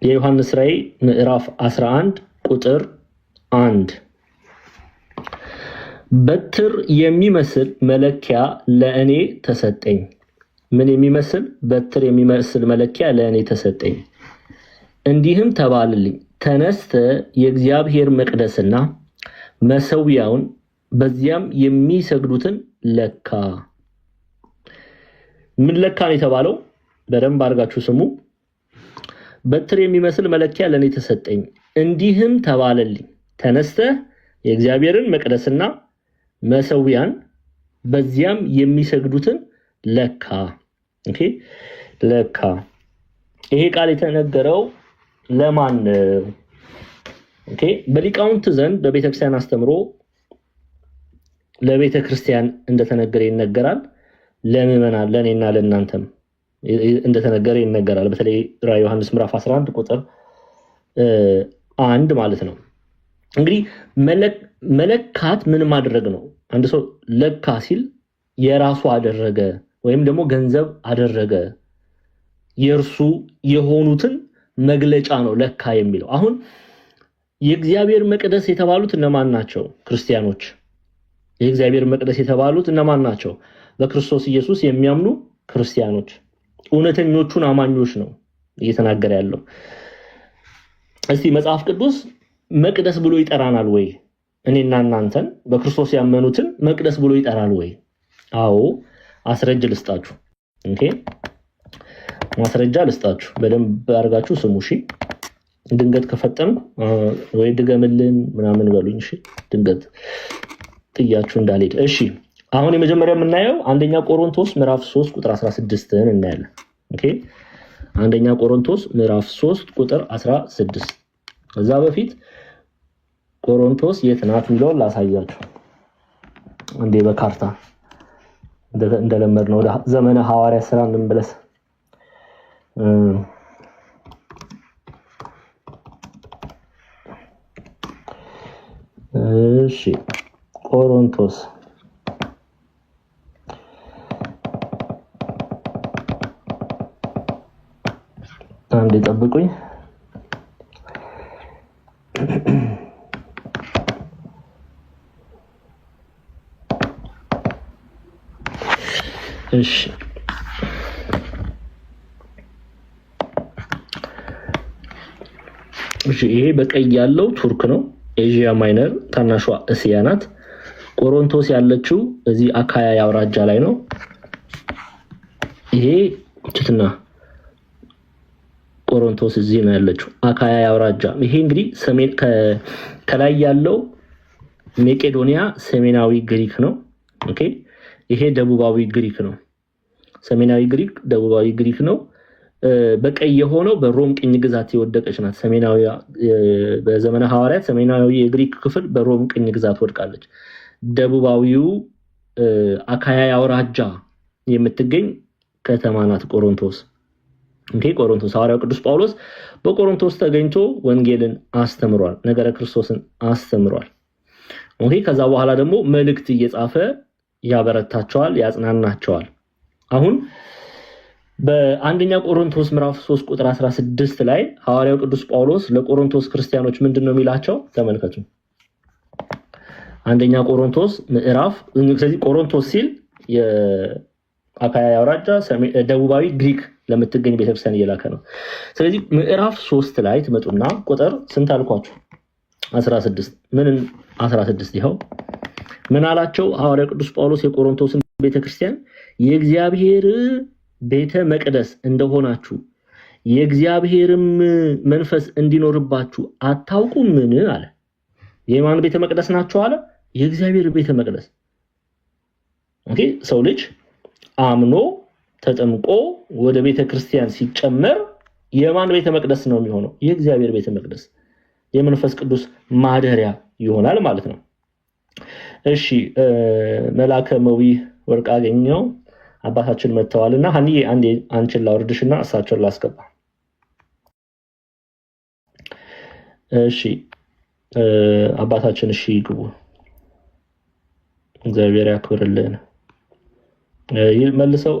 የዮሐንስ ራእይ ምዕራፍ 11 ቁጥር 1 በትር የሚመስል መለኪያ ለእኔ ተሰጠኝ። ምን የሚመስል? በትር የሚመስል መለኪያ ለእኔ ተሰጠኝ። እንዲህም ተባልልኝ፣ ተነስተ የእግዚአብሔር መቅደስና መሰዊያውን በዚያም የሚሰግዱትን ለካ። ምን ለካ ነው የተባለው? በደንብ አድርጋችሁ ስሙ። በትር የሚመስል መለኪያ ለእኔ ተሰጠኝ። እንዲህም ተባለልኝ፣ ተነስተ የእግዚአብሔርን መቅደስና መሰዊያን በዚያም የሚሰግዱትን ለካ። ኦኬ፣ ለካ። ይሄ ቃል የተነገረው ለማን ነው? ኦኬ፣ በሊቃውንት ዘንድ በቤተክርስቲያን አስተምሮ ለቤተክርስቲያን እንደተነገረ ይነገራል። ለምዕመናን ለኔና ለእናንተም እንደተነገረ ይነገራል። በተለይ ራዕይ ዮሐንስ ምዕራፍ 11 ቁጥር 1 ማለት ነው። እንግዲህ መለካት ምን ማድረግ ነው? አንድ ሰው ለካ ሲል የራሱ አደረገ ወይም ደግሞ ገንዘብ አደረገ፣ የእርሱ የሆኑትን መግለጫ ነው ለካ የሚለው። አሁን የእግዚአብሔር መቅደስ የተባሉት እነማን ናቸው? ክርስቲያኖች። የእግዚአብሔር መቅደስ የተባሉት እነማን ናቸው? በክርስቶስ ኢየሱስ የሚያምኑ ክርስቲያኖች፣ እውነተኞቹን አማኞች ነው እየተናገረ ያለው። እስቲ መጽሐፍ ቅዱስ መቅደስ ብሎ ይጠራናል ወይ? እኔና እናንተን በክርስቶስ ያመኑትን መቅደስ ብሎ ይጠራል ወይ? አዎ፣ አስረጅ ልስጣችሁ። ኦኬ፣ ማስረጃ ልስጣችሁ። በደንብ አድርጋችሁ ስሙ። እሺ፣ ድንገት ከፈጠንኩ ወይ ድገምልን ምናምን በሉኝ። እሺ፣ ድንገት ጥያችሁ እንዳልሄድ። እሺ፣ አሁን የመጀመሪያ የምናየው አንደኛ ቆሮንቶስ ምዕራፍ 3 ቁጥር 16ን እናያለን። ኦኬ፣ አንደኛ ቆሮንቶስ ምዕራፍ 3 ቁጥር 16። ከዛ በፊት ቆሮንቶስ የት ናት የሚለውን ላሳያችሁ እንዴ በካርታ እንደለመድነው ወደ ዘመነ ሐዋርያ ሥራ እንመለስ። እሺ፣ ቆሮንቶስ አንዴ ጠብቁኝ። እሺ፣ ይሄ በቀይ ያለው ቱርክ ነው። ኤዥያ ማይነር ታናሿ እስያ ናት። ቆሮንቶስ ያለችው እዚህ አካያ አውራጃ ላይ ነው። ይሄ ችትና ቆሮንቶስ እዚህ ነው ያለችው አካያ አውራጃ። ይሄ እንግዲህ ሰሜን ከላይ ያለው መቄዶንያ ሰሜናዊ ግሪክ ነው። ኦኬ፣ ይሄ ደቡባዊ ግሪክ ነው። ሰሜናዊ ግሪክ ደቡባዊ ግሪክ ነው። በቀይ የሆነው በሮም ቅኝ ግዛት የወደቀች ናት። ሰሜናዊ በዘመነ ሐዋርያት ሰሜናዊ የግሪክ ክፍል በሮም ቅኝ ግዛት ወድቃለች። ደቡባዊው አካያ አውራጃ የምትገኝ ከተማ ናት ቆሮንቶስ። ኦኬ፣ ቆሮንቶስ ሐዋርያው ቅዱስ ጳውሎስ በቆሮንቶስ ተገኝቶ ወንጌልን አስተምሯል፣ ነገረ ክርስቶስን አስተምሯል። ኦኬ፣ ከዛ በኋላ ደግሞ መልእክት እየጻፈ ያበረታቸዋል፣ ያጽናናቸዋል። አሁን በአንደኛ ቆሮንቶስ ምዕራፍ 3 ቁጥር 16 ላይ ሐዋርያው ቅዱስ ጳውሎስ ለቆሮንቶስ ክርስቲያኖች ምንድነው የሚላቸው? ተመልከቱ። አንደኛ ቆሮንቶስ ምዕራፍ ስለዚህ ቆሮንቶስ ሲል የአካያ አውራጃ ደቡባዊ ግሪክ ለምትገኝ ቤተክርስቲያን እየላከ ነው። ስለዚህ ምዕራፍ 3 ላይ ትመጡና ቁጥር ስንት አልኳችሁ? 16 ምን 16 ይኸው ምን አላቸው? ሐዋርያው ቅዱስ ጳውሎስ የቆሮንቶስን ቤተክርስቲያን የእግዚአብሔር ቤተ መቅደስ እንደሆናችሁ የእግዚአብሔርም መንፈስ እንዲኖርባችሁ አታውቁምን አለ። የማን ቤተ መቅደስ ናቸው አለ? የእግዚአብሔር ቤተ መቅደስ። ኦኬ፣ ሰው ልጅ አምኖ ተጠምቆ ወደ ቤተ ክርስቲያን ሲጨመር የማን ቤተ መቅደስ ነው የሚሆነው? የእግዚአብሔር ቤተ መቅደስ፣ የመንፈስ ቅዱስ ማደሪያ ይሆናል ማለት ነው። እሺ፣ መላከ መዊ ወርቅ አገኘው አባታችን መተዋልና ሀኒ አንዴ አንቺን ላወርድሽና እሳቸውን ላስገባ። እሺ፣ አባታችን እሺ ይግቡ። እግዚአብሔር ያክብርልን። መልሰው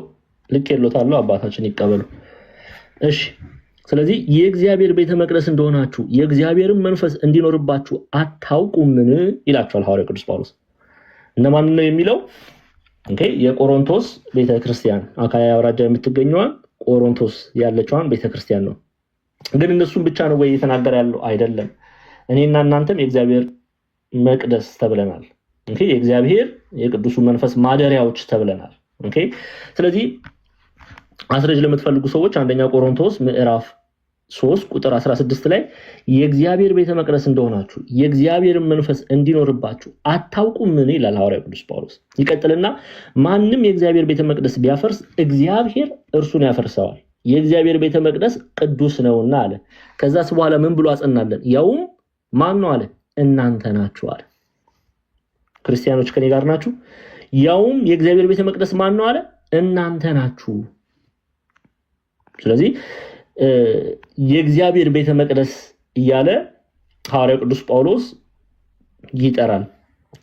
ልክ የሎታል አባታችን ይቀበሉ። እሺ፣ ስለዚህ የእግዚአብሔር ቤተ መቅደስ እንደሆናችሁ የእግዚአብሔርን መንፈስ እንዲኖርባችሁ አታውቁምን ይላችኋል ሐዋርያው ቅዱስ ጳውሎስ። እነማን ነው የሚለው? የቆሮንቶስ ቤተክርስቲያን አካያ አውራጃ የምትገኘዋን ቆሮንቶስ ያለችዋን ቤተክርስቲያን ነው። ግን እነሱም ብቻ ነው ወይ እየተናገረ ያለው? አይደለም። እኔና እናንተም የእግዚአብሔር መቅደስ ተብለናል። የእግዚአብሔር የቅዱሱ መንፈስ ማደሪያዎች ተብለናል። ስለዚህ አስረጅ ለምትፈልጉ ሰዎች አንደኛ ቆሮንቶስ ምዕራፍ 3 ቁጥር 16 ላይ የእግዚአብሔር ቤተ መቅደስ እንደሆናችሁ የእግዚአብሔርን መንፈስ እንዲኖርባችሁ አታውቁምን ይላል ሐዋርያው ቅዱስ ጳውሎስ። ይቀጥልና ማንም የእግዚአብሔር ቤተ መቅደስ ቢያፈርስ እግዚአብሔር እርሱን ያፈርሰዋል፣ የእግዚአብሔር ቤተ መቅደስ ቅዱስ ነውና አለ። ከዛስ በኋላ ምን ብሎ አጸናለን? ያውም ማን ነው አለ? እናንተ ናችሁ አለ። ክርስቲያኖች ከኔ ጋር ናችሁ? ያውም የእግዚአብሔር ቤተ መቅደስ ማን ነው አለ? እናንተ ናችሁ። ስለዚህ የእግዚአብሔር ቤተ መቅደስ እያለ ሐዋርያው ቅዱስ ጳውሎስ ይጠራል።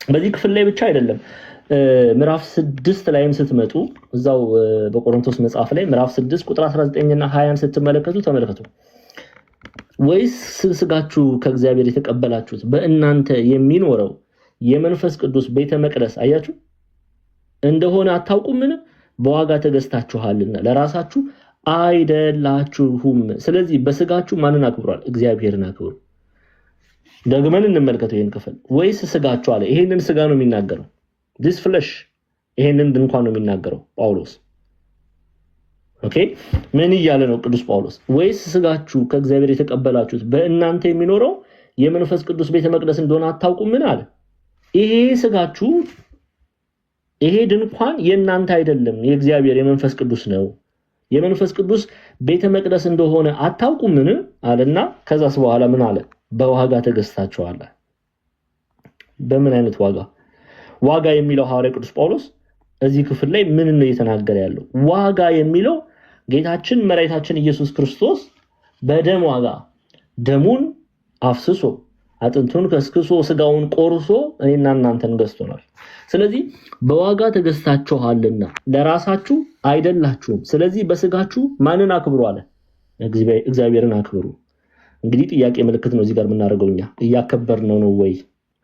በዚህ ክፍል ላይ ብቻ አይደለም፣ ምዕራፍ 6 ላይም ስትመጡ እዛው በቆሮንቶስ መጽሐፍ ላይ ምዕራፍ 6 ቁጥር 19 እና 20 ስትመለከቱ ተመልከቱ። ወይስ ስጋችሁ ከእግዚአብሔር የተቀበላችሁት በእናንተ የሚኖረው የመንፈስ ቅዱስ ቤተ መቅደስ አያችሁ እንደሆነ አታውቁምን? በዋጋ ተገዝታችኋልና ለራሳችሁ አይደላችሁም። ስለዚህ በስጋችሁ ማንን አክብሯል? እግዚአብሔርን አክብሩ። ደግመን እንመልከተው ይህን ክፍል። ወይስ ስጋችሁ አለ። ይሄንን ስጋ ነው የሚናገረው፣ this flesh ይሄንን ድንኳን ነው የሚናገረው ጳውሎስ። ምን እያለ ነው ቅዱስ ጳውሎስ? ወይስ ስጋችሁ ከእግዚአብሔር የተቀበላችሁት በእናንተ የሚኖረው የመንፈስ ቅዱስ ቤተ መቅደስ እንደሆነ አታውቁምን አለ። ይሄ ስጋችሁ ይሄ ድንኳን የእናንተ አይደለም፣ የእግዚአብሔር የመንፈስ ቅዱስ ነው። የመንፈስ ቅዱስ ቤተ መቅደስ እንደሆነ አታውቁምን አለና ከዛስ በኋላ ምን አለ? በዋጋ ተገዝታችኋል። በምን አይነት ዋጋ? ዋጋ የሚለው ሐዋርያው ቅዱስ ጳውሎስ እዚህ ክፍል ላይ ምን ነው እየተናገረ ያለው? ዋጋ የሚለው ጌታችን መድኃኒታችን ኢየሱስ ክርስቶስ በደም ዋጋ ደሙን አፍስሶ አጥንቱን ከስክሶ ስጋውን ቆርሶ እኔና እናንተን ገዝቶናል። ስለዚህ በዋጋ ተገዝታችኋልና ለራሳችሁ አይደላችሁም። ስለዚህ በስጋችሁ ማንን አክብሩ አለ? እግዚአብሔርን አክብሩ። እንግዲህ ጥያቄ ምልክት ነው እዚህ ጋር የምናደርገው። እኛ እያከበርነው ነው ወይ?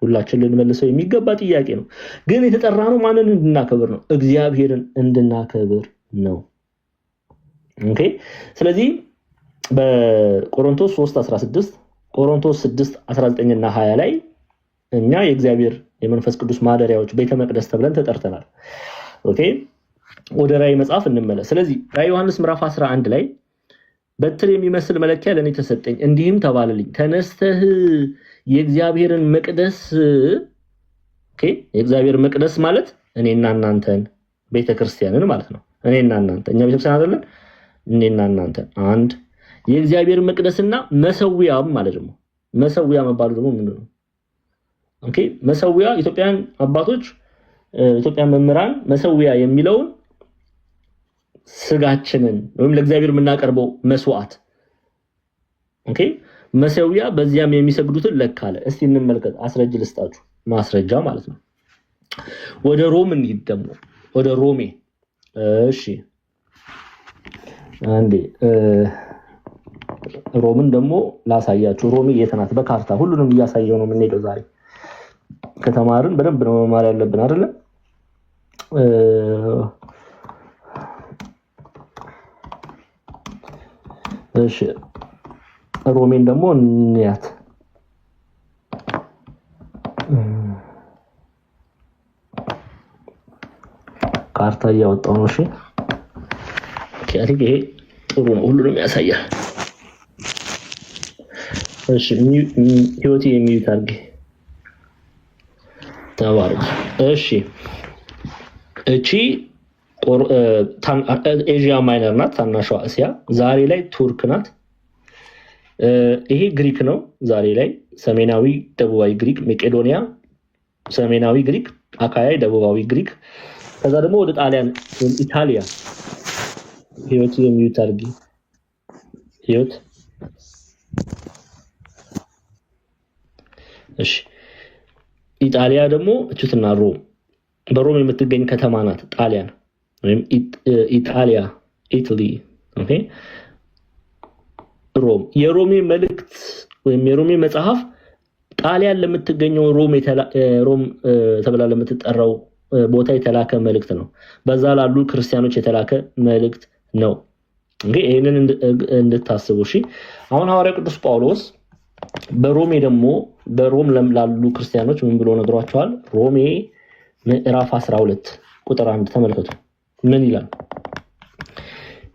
ሁላችን ልንመልሰው የሚገባ ጥያቄ ነው። ግን የተጠራነው ማንን እንድናከብር ነው? እግዚአብሔርን እንድናከብር ነው። ስለዚህ በቆሮንቶስ 3:16 ቆሮንቶስ 6:19 እና 20 ላይ እኛ የእግዚአብሔር የመንፈስ ቅዱስ ማደሪያዎች ቤተ መቅደስ ተብለን ተጠርተናል። ወደ ራእይ መጽሐፍ እንመለስ። ስለዚህ ራእይ ዮሐንስ ምዕራፍ 11 ላይ በትር የሚመስል መለኪያ ለእኔ ተሰጠኝ፣ እንዲህም ተባለልኝ ተነስተህ የእግዚአብሔርን መቅደስ የእግዚአብሔር መቅደስ ማለት እኔና እናንተን ቤተክርስቲያንን ማለት ነው። እኔና እናንተ እኛ ቤተክርስቲያን አይደለን? እኔና እናንተ አንድ የእግዚአብሔር መቅደስና መሰዊያም ማለት ነው። መሰዊያ መባሉ ደግሞ ምንድን ነው? መሰዊያ ኢትዮጵያን አባቶች ኢትዮጵያን መምህራን መሰዊያ የሚለውን ስጋችንን ወይም ለእግዚአብሔር የምናቀርበው መስዋዕት መሰዊያ በዚያም የሚሰግዱትን ለካለ። እስቲ እንመልከት። አስረጅ ልስጣችሁ፣ ማስረጃ ማለት ነው። ወደ ሮም እንሂድ ደግሞ ወደ ሮሜ። እሺ አንዴ ሮምን ደግሞ ላሳያችሁ። ሮሜ የት ናት? በካርታ ሁሉንም እያሳየው ነው የምንሄደው ዛሬ። ከተማርን በደንብ ነው መማር ያለብን አይደለ? እሺ ሮሜን ደግሞ እንያት። ካርታ እያወጣው ነው። እሺ ይሄ ጥሩ ነው፣ ሁሉንም ያሳያል። እሺ ህይወት የሚዩት አድርጌ ተባረክ። እሺ እቺ ኤዥያ ማይነር ናት፣ ታናሿ እስያ። ዛሬ ላይ ቱርክ ናት። ይሄ ግሪክ ነው። ዛሬ ላይ ሰሜናዊ ደቡባዊ ግሪክ፣ መቄዶኒያ ሰሜናዊ ግሪክ፣ አካያ ደቡባዊ ግሪክ። ከዛ ደግሞ ወደ ጣሊያን ኢታሊያ። ህይወት የሚዩት አድርጌ ህይወት። እሺ ኢጣሊያ ደግሞ እችትና ሮም፣ በሮም የምትገኝ ከተማ ናት ጣሊያን ወይም ኢጣሊያ ኢታሊ። ኦኬ ሮም የሮሜ መልእክት ወይም የሮሜ መጽሐፍ ጣሊያን ለምትገኘው ሮም ተብላ ለምትጠራው ቦታ የተላከ መልእክት ነው። በዛ ላሉ ክርስቲያኖች የተላከ መልእክት ነው። እንግዲህ ይሄንን እንድታስቡ እሺ። አሁን ሐዋርያው ቅዱስ ጳውሎስ በሮም ላሉ ክርስቲያኖች ምን ብሎ ነግሯቸዋል? ሮሜ ምዕራፍ 12 ቁጥር 1 ተመልከቱ። ምን ይላል?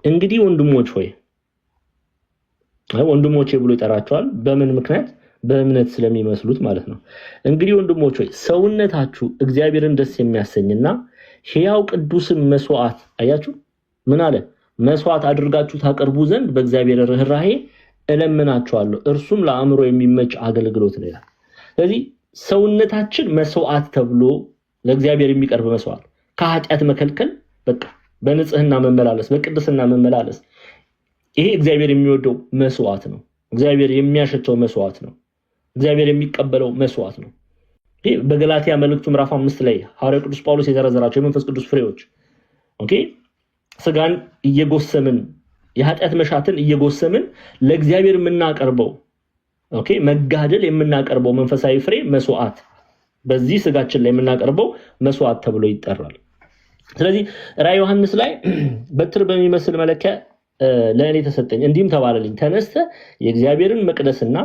እንግዲህ ወንድሞቼ ብሎ ይጠራቸዋል። በምን ምክንያት? በእምነት ስለሚመስሉት ማለት ነው። እንግዲህ ወንድሞቼ ሰውነታችሁ እግዚአብሔርን ደስ የሚያሰኝና ሕያው ቅዱስም መስዋዕት፣ አያችሁ ምን አለ? መስዋዕት አድርጋችሁ ታቀርቡ ዘንድ በእግዚአብሔር ርህራሄ እለምናችኋለሁ፣ እርሱም ለአእምሮ የሚመች አገልግሎት ነው ይላል። ስለዚህ ሰውነታችን መስዋዕት ተብሎ ለእግዚአብሔር የሚቀርብ መስዋዕት፣ ከኃጢአት መከልከል፣ በቃ በንጽህና መመላለስ፣ በቅድስና መመላለስ፣ ይሄ እግዚአብሔር የሚወደው መስዋዕት ነው። እግዚአብሔር የሚያሸተው መስዋዕት ነው። እግዚአብሔር የሚቀበለው መስዋዕት ነው። ይሄ በገላትያ መልእክቱ ምዕራፍ 5 ላይ ሐዋርያው ቅዱስ ጳውሎስ የዘረዘራቸው የመንፈስ ቅዱስ ፍሬዎች ኦኬ ስጋን እየጎሰምን የኃጢአት መሻትን እየጎሰምን ለእግዚአብሔር የምናቀርበው ኦኬ መጋደል የምናቀርበው መንፈሳዊ ፍሬ መስዋዕት፣ በዚህ ስጋችን ላይ የምናቀርበው መስዋዕት ተብሎ ይጠራል። ስለዚህ ራዕየ ዮሐንስ ላይ በትር በሚመስል መለኪያ ለእኔ ተሰጠኝ፣ እንዲህም ተባለልኝ፣ ተነስተህ የእግዚአብሔርን መቅደስና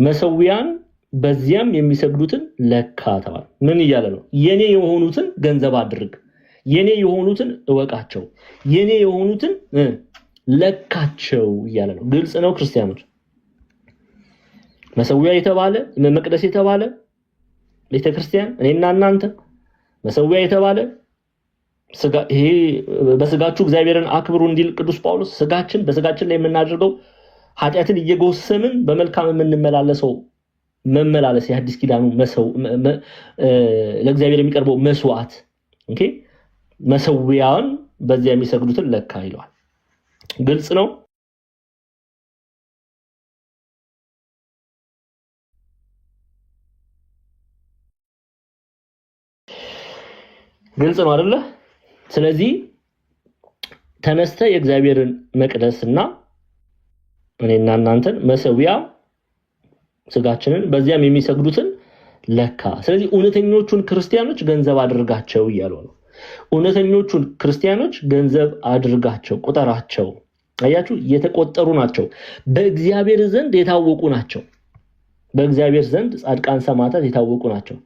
መሰዊያን በዚያም የሚሰግዱትን ለካ ተባለ። ምን እያለ ነው? የኔ የሆኑትን ገንዘብ አድርግ፣ የኔ የሆኑትን እወቃቸው፣ የኔ የሆኑትን ለካቸው እያለ ነው። ግልጽ ነው ክርስቲያኖች። መሰዊያ የተባለ መቅደስ የተባለ ቤተክርስቲያን እኔና እናንተ መሰዊያ የተባለ ይሄ በስጋችሁ እግዚአብሔርን አክብሩ እንዲል ቅዱስ ጳውሎስ በስጋችን ላይ የምናደርገው ኃጢአትን እየጎሰምን በመልካም የምንመላለሰው መመላለስ የሐዲስ ኪዳኑ ለእግዚአብሔር የሚቀርበው መስዋዕት ኦኬ መሰዊያን በዚያ የሚሰግዱትን ለካ ይለዋል። ግልጽ ነው። ግልጽ ነው አይደለ? ስለዚህ ተነስተ የእግዚአብሔርን መቅደስና እኔና እናንተን መሰዊያ ስጋችንን በዚያም የሚሰግዱትን ለካ። ስለዚህ እውነተኞቹን ክርስቲያኖች ገንዘብ አድርጋቸው እያሉ ነው። እውነተኞቹን ክርስቲያኖች ገንዘብ አድርጋቸው፣ ቁጠራቸው። አያችሁ፣ የተቆጠሩ ናቸው፣ በእግዚአብሔር ዘንድ የታወቁ ናቸው። በእግዚአብሔር ዘንድ ጻድቃን ሰማዕታት የታወቁ ናቸው።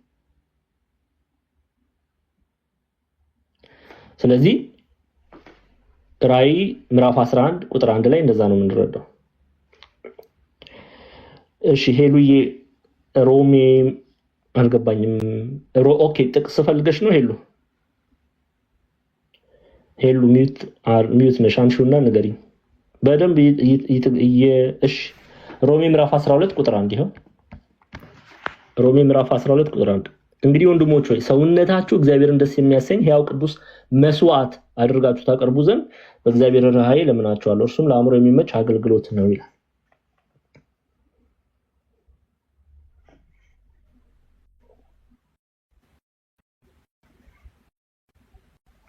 ስለዚህ ራዕይ ምዕራፍ 11 ቁጥር 1 ላይ እንደዛ ነው የምንረዳው። እሺ ሄሉዬ ሮሜ አልገባኝም። ኦኬ ጥቅስ ፈልገሽ ነው ሄሉ ሚዩት ነሽ አንቺውና ንገሪኝ በደንብ እሺ ሮሜ ምዕራፍ 12 ቁጥር 1 ይኸው ሮሜ ምዕራፍ 12 ቁጥር 1 እንግዲህ ወንድሞች ሆይ ሰውነታችሁ እግዚአብሔርን ደስ የሚያሰኝ ሕያው ቅዱስ መስዋዕት አድርጋችሁ ታቀርቡ ዘንድ በእግዚአብሔር ርህራሄ ለምናችኋለሁ፣ እርሱም ለአእምሮ የሚመች አገልግሎት ነው ይላል።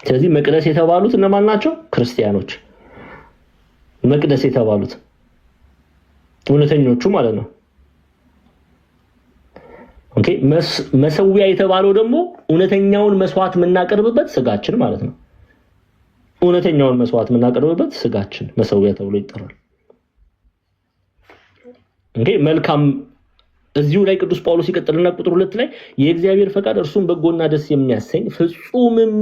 ስለዚህ መቅደስ የተባሉት እነማን ናቸው? ክርስቲያኖች። መቅደስ የተባሉት እውነተኞቹ ማለት ነው። ኦኬ መሰዊያ የተባለው ደግሞ እውነተኛውን መስዋዕት የምናቀርብበት ስጋችን ማለት ነው። እውነተኛውን መስዋዕት የምናቀርብበት ስጋችን መሰዊያ ተብሎ ይጠራል። ኦኬ መልካም። እዚሁ ላይ ቅዱስ ጳውሎስ ይቀጥልና ቁጥር 2 ላይ የእግዚአብሔር ፈቃድ እርሱም በጎና ደስ የሚያሰኝ ፍጹምም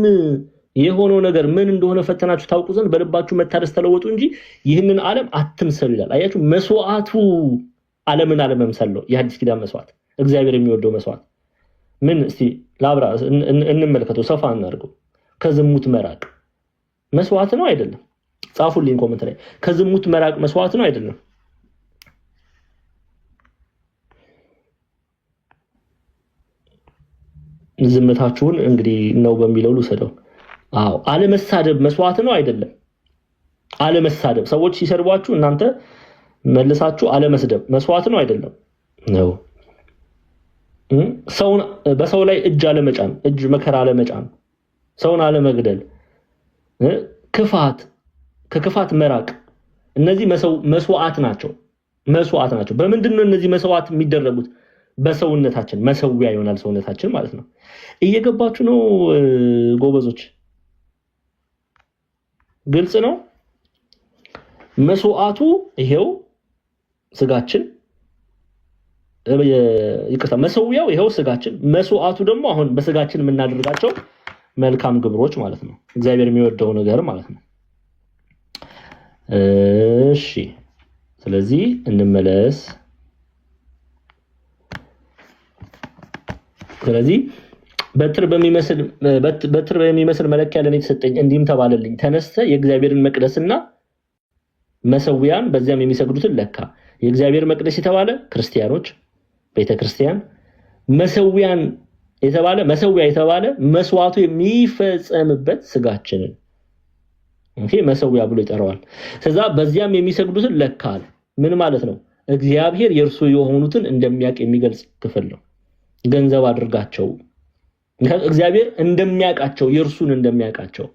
የሆነው ነገር ምን እንደሆነ ፈተናችሁ ታውቁ ዘንድ በልባችሁ መታደስ ተለወጡ እንጂ ይህንን ዓለም አትምሰሉ ይላል። አያችሁ መስዋዕቱ ዓለምን አለመምሰል ነው። የሐዲስ ኪዳን መስዋዕት እግዚአብሔር የሚወደው መስዋዕት ምን እስቲ ላብራ እንመልከተው፣ ሰፋ እናድርገው። ከዝሙት መራቅ መስዋዕት ነው አይደለም? ጻፉልኝ ኮሜንት ላይ። ከዝሙት መራቅ መስዋዕት ነው አይደለም? ዝምታችሁን እንግዲህ ነው በሚለው ልውሰደው። አዎ አለመሳደብ መስዋዕት ነው አይደለም? አለመሳደብ ሰዎች ሲሰድቧችሁ እናንተ መልሳችሁ አለመስደብ መስዋዕት ነው አይደለም? ነው። ሰውን በሰው ላይ እጅ አለመጫን፣ እጅ መከራ አለመጫን፣ ሰውን አለመግደል፣ ከክፋት መራቅ እነዚህ መስዋዕት ናቸው። በምንድን ነው እነዚህ መስዋዕት የሚደረጉት? በሰውነታችን መሰዊያ ይሆናል ሰውነታችን ማለት ነው። እየገባችሁ ነው ጎበዞች? ግልጽ ነው። መስዋዕቱ ይሄው ስጋችን፣ ይቅርታ መሰዊያው ይሄው ስጋችን፣ መስዋዕቱ ደግሞ አሁን በስጋችን የምናደርጋቸው መልካም ግብሮች ማለት ነው። እግዚአብሔር የሚወደው ነገር ማለት ነው። እሺ ስለዚህ እንመለስ። ስለዚህ በትር በሚመስል መለኪያ ለኔ ተሰጠኝ፣ እንዲህም ተባለልኝ፣ ተነስተ የእግዚአብሔርን መቅደስና መሰዊያን በዚያም የሚሰግዱትን ለካ። የእግዚአብሔር መቅደስ የተባለ ክርስቲያኖች ቤተክርስቲያን፣ መሰዊያ የተባለ መስዋዕቱ የሚፈጸምበት ስጋችንን መሰዊያ ብሎ ይጠራዋል። ስለዛ በዚያም የሚሰግዱትን ለካል ምን ማለት ነው? እግዚአብሔር የእርሱ የሆኑትን እንደሚያውቅ የሚገልጽ ክፍል ነው። ገንዘብ አድርጋቸው እግዚአብሔር እንደሚያውቃቸው የእርሱን እንደሚያውቃቸው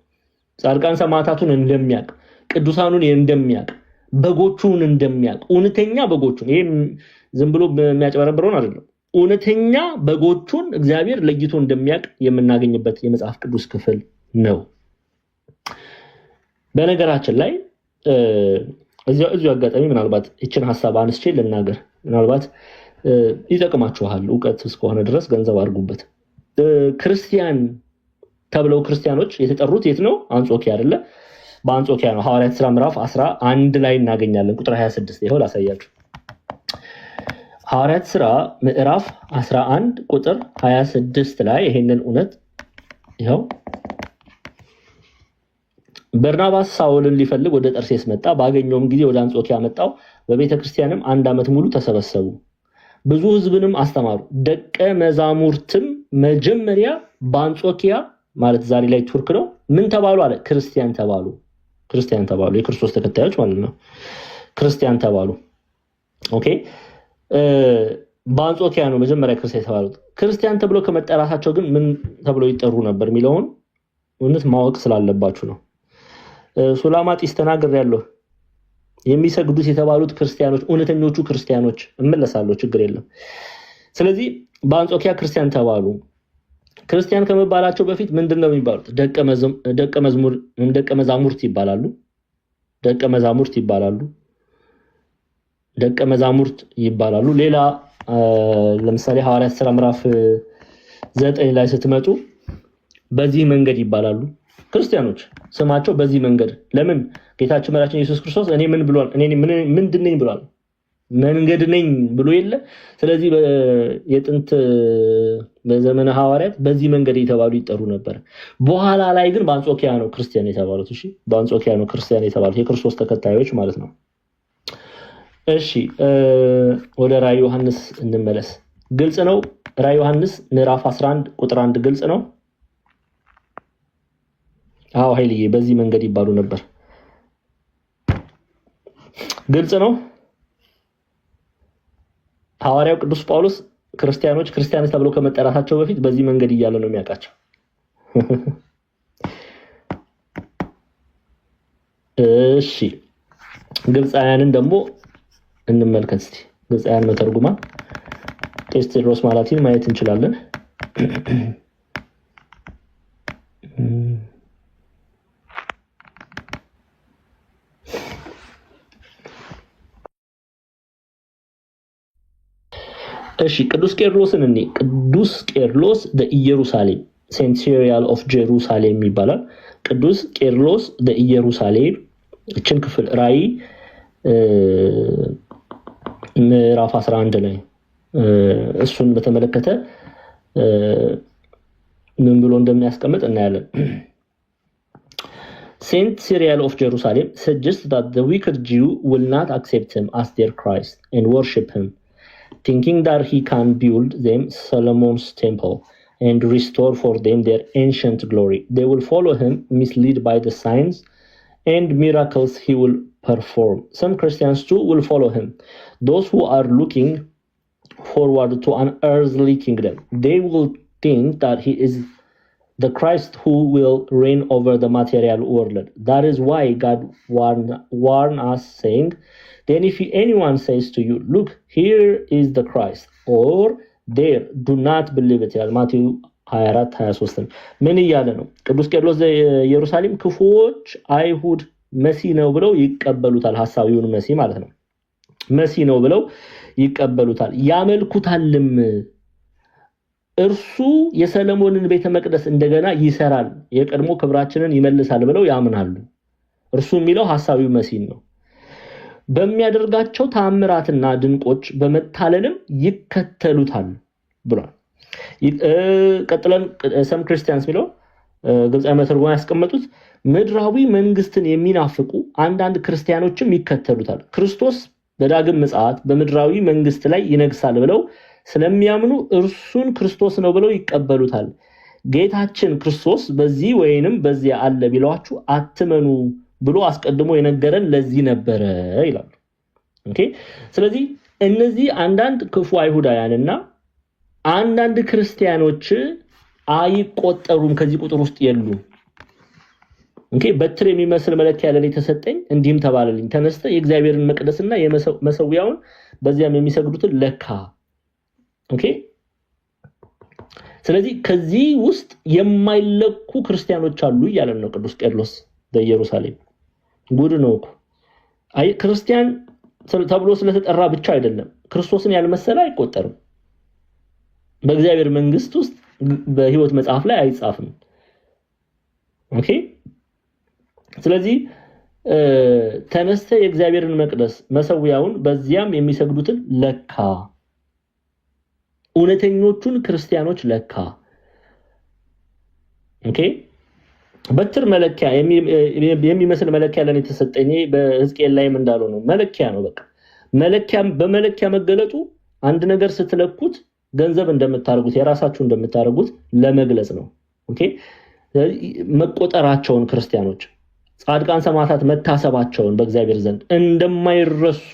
ጻድቃን ሰማዕታቱን እንደሚያውቅ ቅዱሳኑን እንደሚያውቅ በጎቹን እንደሚያውቅ እውነተኛ በጎቹን ይሄ ዝም ብሎ የሚያጨበረብረውን አይደለም። እውነተኛ በጎቹን እግዚአብሔር ለይቶ እንደሚያውቅ የምናገኝበት የመጽሐፍ ቅዱስ ክፍል ነው። በነገራችን ላይ እዚሁ አጋጣሚ ምናልባት እችን ሐሳብ አንስቼ ልናገር፣ ምናልባት ይጠቅማችኋል። ዕውቀት እስከሆነ ድረስ ገንዘብ አድርጉበት። ክርስቲያን ተብለው ክርስቲያኖች የተጠሩት የት ነው? አንጾኪያ አይደለ? በአንጾኪያ ነው። ሐዋርያት ሥራ ምዕራፍ 11 ላይ እናገኛለን። ቁጥር 26 ይኸው ላሳያችሁ። ሐዋርያት ሥራ ምዕራፍ 11 ቁጥር 26 ላይ ይሄንን እውነት ይኸው በርናባስ ሳውልን ሊፈልግ ወደ ጠርሴስ መጣ። ባገኘውም ጊዜ ወደ አንጾኪያ መጣው። በቤተክርስቲያንም 1 ዓመት ሙሉ ተሰበሰቡ፣ ብዙ ሕዝብንም አስተማሩ። ደቀ መዛሙርትም መጀመሪያ በአንጾኪያ ማለት ዛሬ ላይ ቱርክ ነው ምን ተባሉ አለ? ክርስቲያን ተባሉ። የክርስቶስ ተከታዮች ማለት ነው። ክርስቲያን ተባሉ። ኦኬ በአንጾኪያ ነው መጀመሪያ ክርስቲያን ተባሉት። ክርስቲያን ተብሎ ከመጠራታቸው ግን ምን ተብሎ ይጠሩ ነበር የሚለውን እውነት ማወቅ ስላለባችሁ ነው። ሱላማጢስ ተናግሬያለሁ። የሚሰግዱት የተባሉት ክርስቲያኖች እውነተኞቹ ክርስቲያኖች እመለሳለሁ፣ ችግር የለም። ስለዚህ በአንጾኪያ ክርስቲያን ተባሉ። ክርስቲያን ከመባላቸው በፊት ምንድነው የሚባሉት? ደቀ መዛሙርት ይባላሉ። ሌላ ለምሳሌ ሐዋርያት ሥራ ምዕራፍ 9 ላይ ስትመጡ በዚህ መንገድ ይባላሉ። ክርስቲያኖች ስማቸው በዚህ መንገድ። ለምን? ጌታችን መድኃኒታችን ኢየሱስ ክርስቶስ እኔ ምን ብሏል? እኔ ምንድን ነኝ ብሏል? መንገድ ነኝ ብሎ የለ። ስለዚህ የጥንት በዘመነ ሐዋርያት በዚህ መንገድ የተባሉ ይጠሩ ነበር። በኋላ ላይ ግን በአንጾኪያ ነው ክርስቲያን የተባሉት። እሺ፣ በአንጾኪያ ነው ክርስቲያን የተባሉት የክርስቶስ ተከታዮች ማለት ነው። እሺ፣ ወደ ራዕየ ዮሐንስ እንመለስ። ግልጽ ነው። ራዕየ ዮሐንስ ምዕራፍ 11 ቁጥር 1 ግልጽ ነው። አዎ ኃይልዬ በዚህ መንገድ ይባሉ ነበር። ግልጽ ነው። ሐዋርያው ቅዱስ ጳውሎስ ክርስቲያኖች ተብለው ከመጠራታቸው በፊት በዚህ መንገድ እያለ ነው የሚያውቃቸው። እሺ ግብፃውያንን ደግሞ እንመልከት እስቲ። ግብፃውያን መተርጉማን ቄስ ቴዎድሮስ ማላቲን ማየት እንችላለን። እሺ ቅዱስ ቄርሎስን እንዴ ቅዱስ ቄርሎስ ኢየሩሳሌም ሴንት ሲሪያል ኦፍ ጀሩሳሌም ይባላል። ቅዱስ ቄርሎስ ኢየሩሳሌም እችን ክፍል ራዕይ ምዕራፍ 11 ላይ እሱን በተመለከተ ምን ብሎ እንደሚያስቀምጥ እናያለን። Saint Cyril of Jerusalem suggests that the wicked Jew will not accept him as their Christ and worship him, thinking that he can build them Solomon's temple and restore for them their ancient glory. They will follow him, misled by the signs and miracles he will perform. Some Christians too will follow him. Those who are looking forward to an earthly kingdom, they will think that he is the Christ who will reign over the material world. That is why God warned us, saying, then if anyone says to you, look, here is the Christ, or there, do not believe it. ማቴዎ 24:23 ምን እያለ ነው? ቅዱስ ቄርሎስ ኢየሩሳሌም ክፉዎች አይሁድ መሲህ ነው ብለው ይቀበሉታል። ሐሳዊውን መሲህ ማለት ነው። መሲህ ነው ብለው ይቀበሉታል፣ ያመልኩታልም። እርሱ የሰለሞንን ቤተ መቅደስ እንደገና ይሰራል፣ የቀድሞ ክብራችንን ይመልሳል ብለው ያምናሉ። እርሱ የሚለው ሐሳዊው መሲህ ነው። በሚያደርጋቸው ተአምራትና ድንቆች በመታለልም ይከተሉታል ብሏል። ቀጥለን some Christians የሚለው ግብጻዊ መተርጎም ያስቀመጡት ምድራዊ መንግስትን የሚናፍቁ አንዳንድ ክርስቲያኖችም ይከተሉታል። ክርስቶስ በዳግም ምጽአት በምድራዊ መንግስት ላይ ይነግሳል ብለው ስለሚያምኑ እርሱን ክርስቶስ ነው ብለው ይቀበሉታል። ጌታችን ክርስቶስ በዚህ ወይንም በዚያ አለ ቢሏችሁ አትመኑ ብሎ አስቀድሞ የነገረን ለዚህ ነበረ ይላሉ። ኦኬ። ስለዚህ እነዚህ አንዳንድ ክፉ አይሁዳውያንና አንዳንድ ክርስቲያኖች አይቆጠሩም፣ ከዚህ ቁጥር ውስጥ የሉም። ኦኬ። በትር የሚመስል መለኪያ ለኔ ተሰጠኝ፣ እንዲህም ተባለልኝ፣ ተነስተ የእግዚአብሔርን መቅደስና የመሰዊያውን በዚያም የሚሰግዱትን ለካ። ኦኬ። ስለዚህ ከዚህ ውስጥ የማይለኩ ክርስቲያኖች አሉ እያለን ነው ቅዱስ ቄርሎስ በኢየሩሳሌም። ጉድ ነው እኮ። አይ ክርስቲያን ተብሎ ስለተጠራ ብቻ አይደለም፣ ክርስቶስን ያልመሰለ አይቆጠርም። በእግዚአብሔር መንግስት ውስጥ በሕይወት መጽሐፍ ላይ አይጻፍም። ኦኬ። ስለዚህ ተነስተ የእግዚአብሔርን መቅደስ መሰዊያውን በዚያም የሚሰግዱትን ለካ፣ እውነተኞቹን ክርስቲያኖች ለካ። ኦኬ። በትር መለኪያ የሚመስል መለኪያ ለኔ ተሰጠኝ፣ በሕዝቅኤል ላይም እንዳለው ነው። መለኪያ ነው በቃ። መለኪያ በመለኪያ መገለጡ አንድ ነገር ስትለኩት ገንዘብ እንደምታርጉት የራሳችሁ እንደምታርጉት ለመግለጽ ነው። ኦኬ። መቆጠራቸውን ክርስቲያኖች ጻድቃን ሰማዕታት መታሰባቸውን በእግዚአብሔር ዘንድ እንደማይረሱ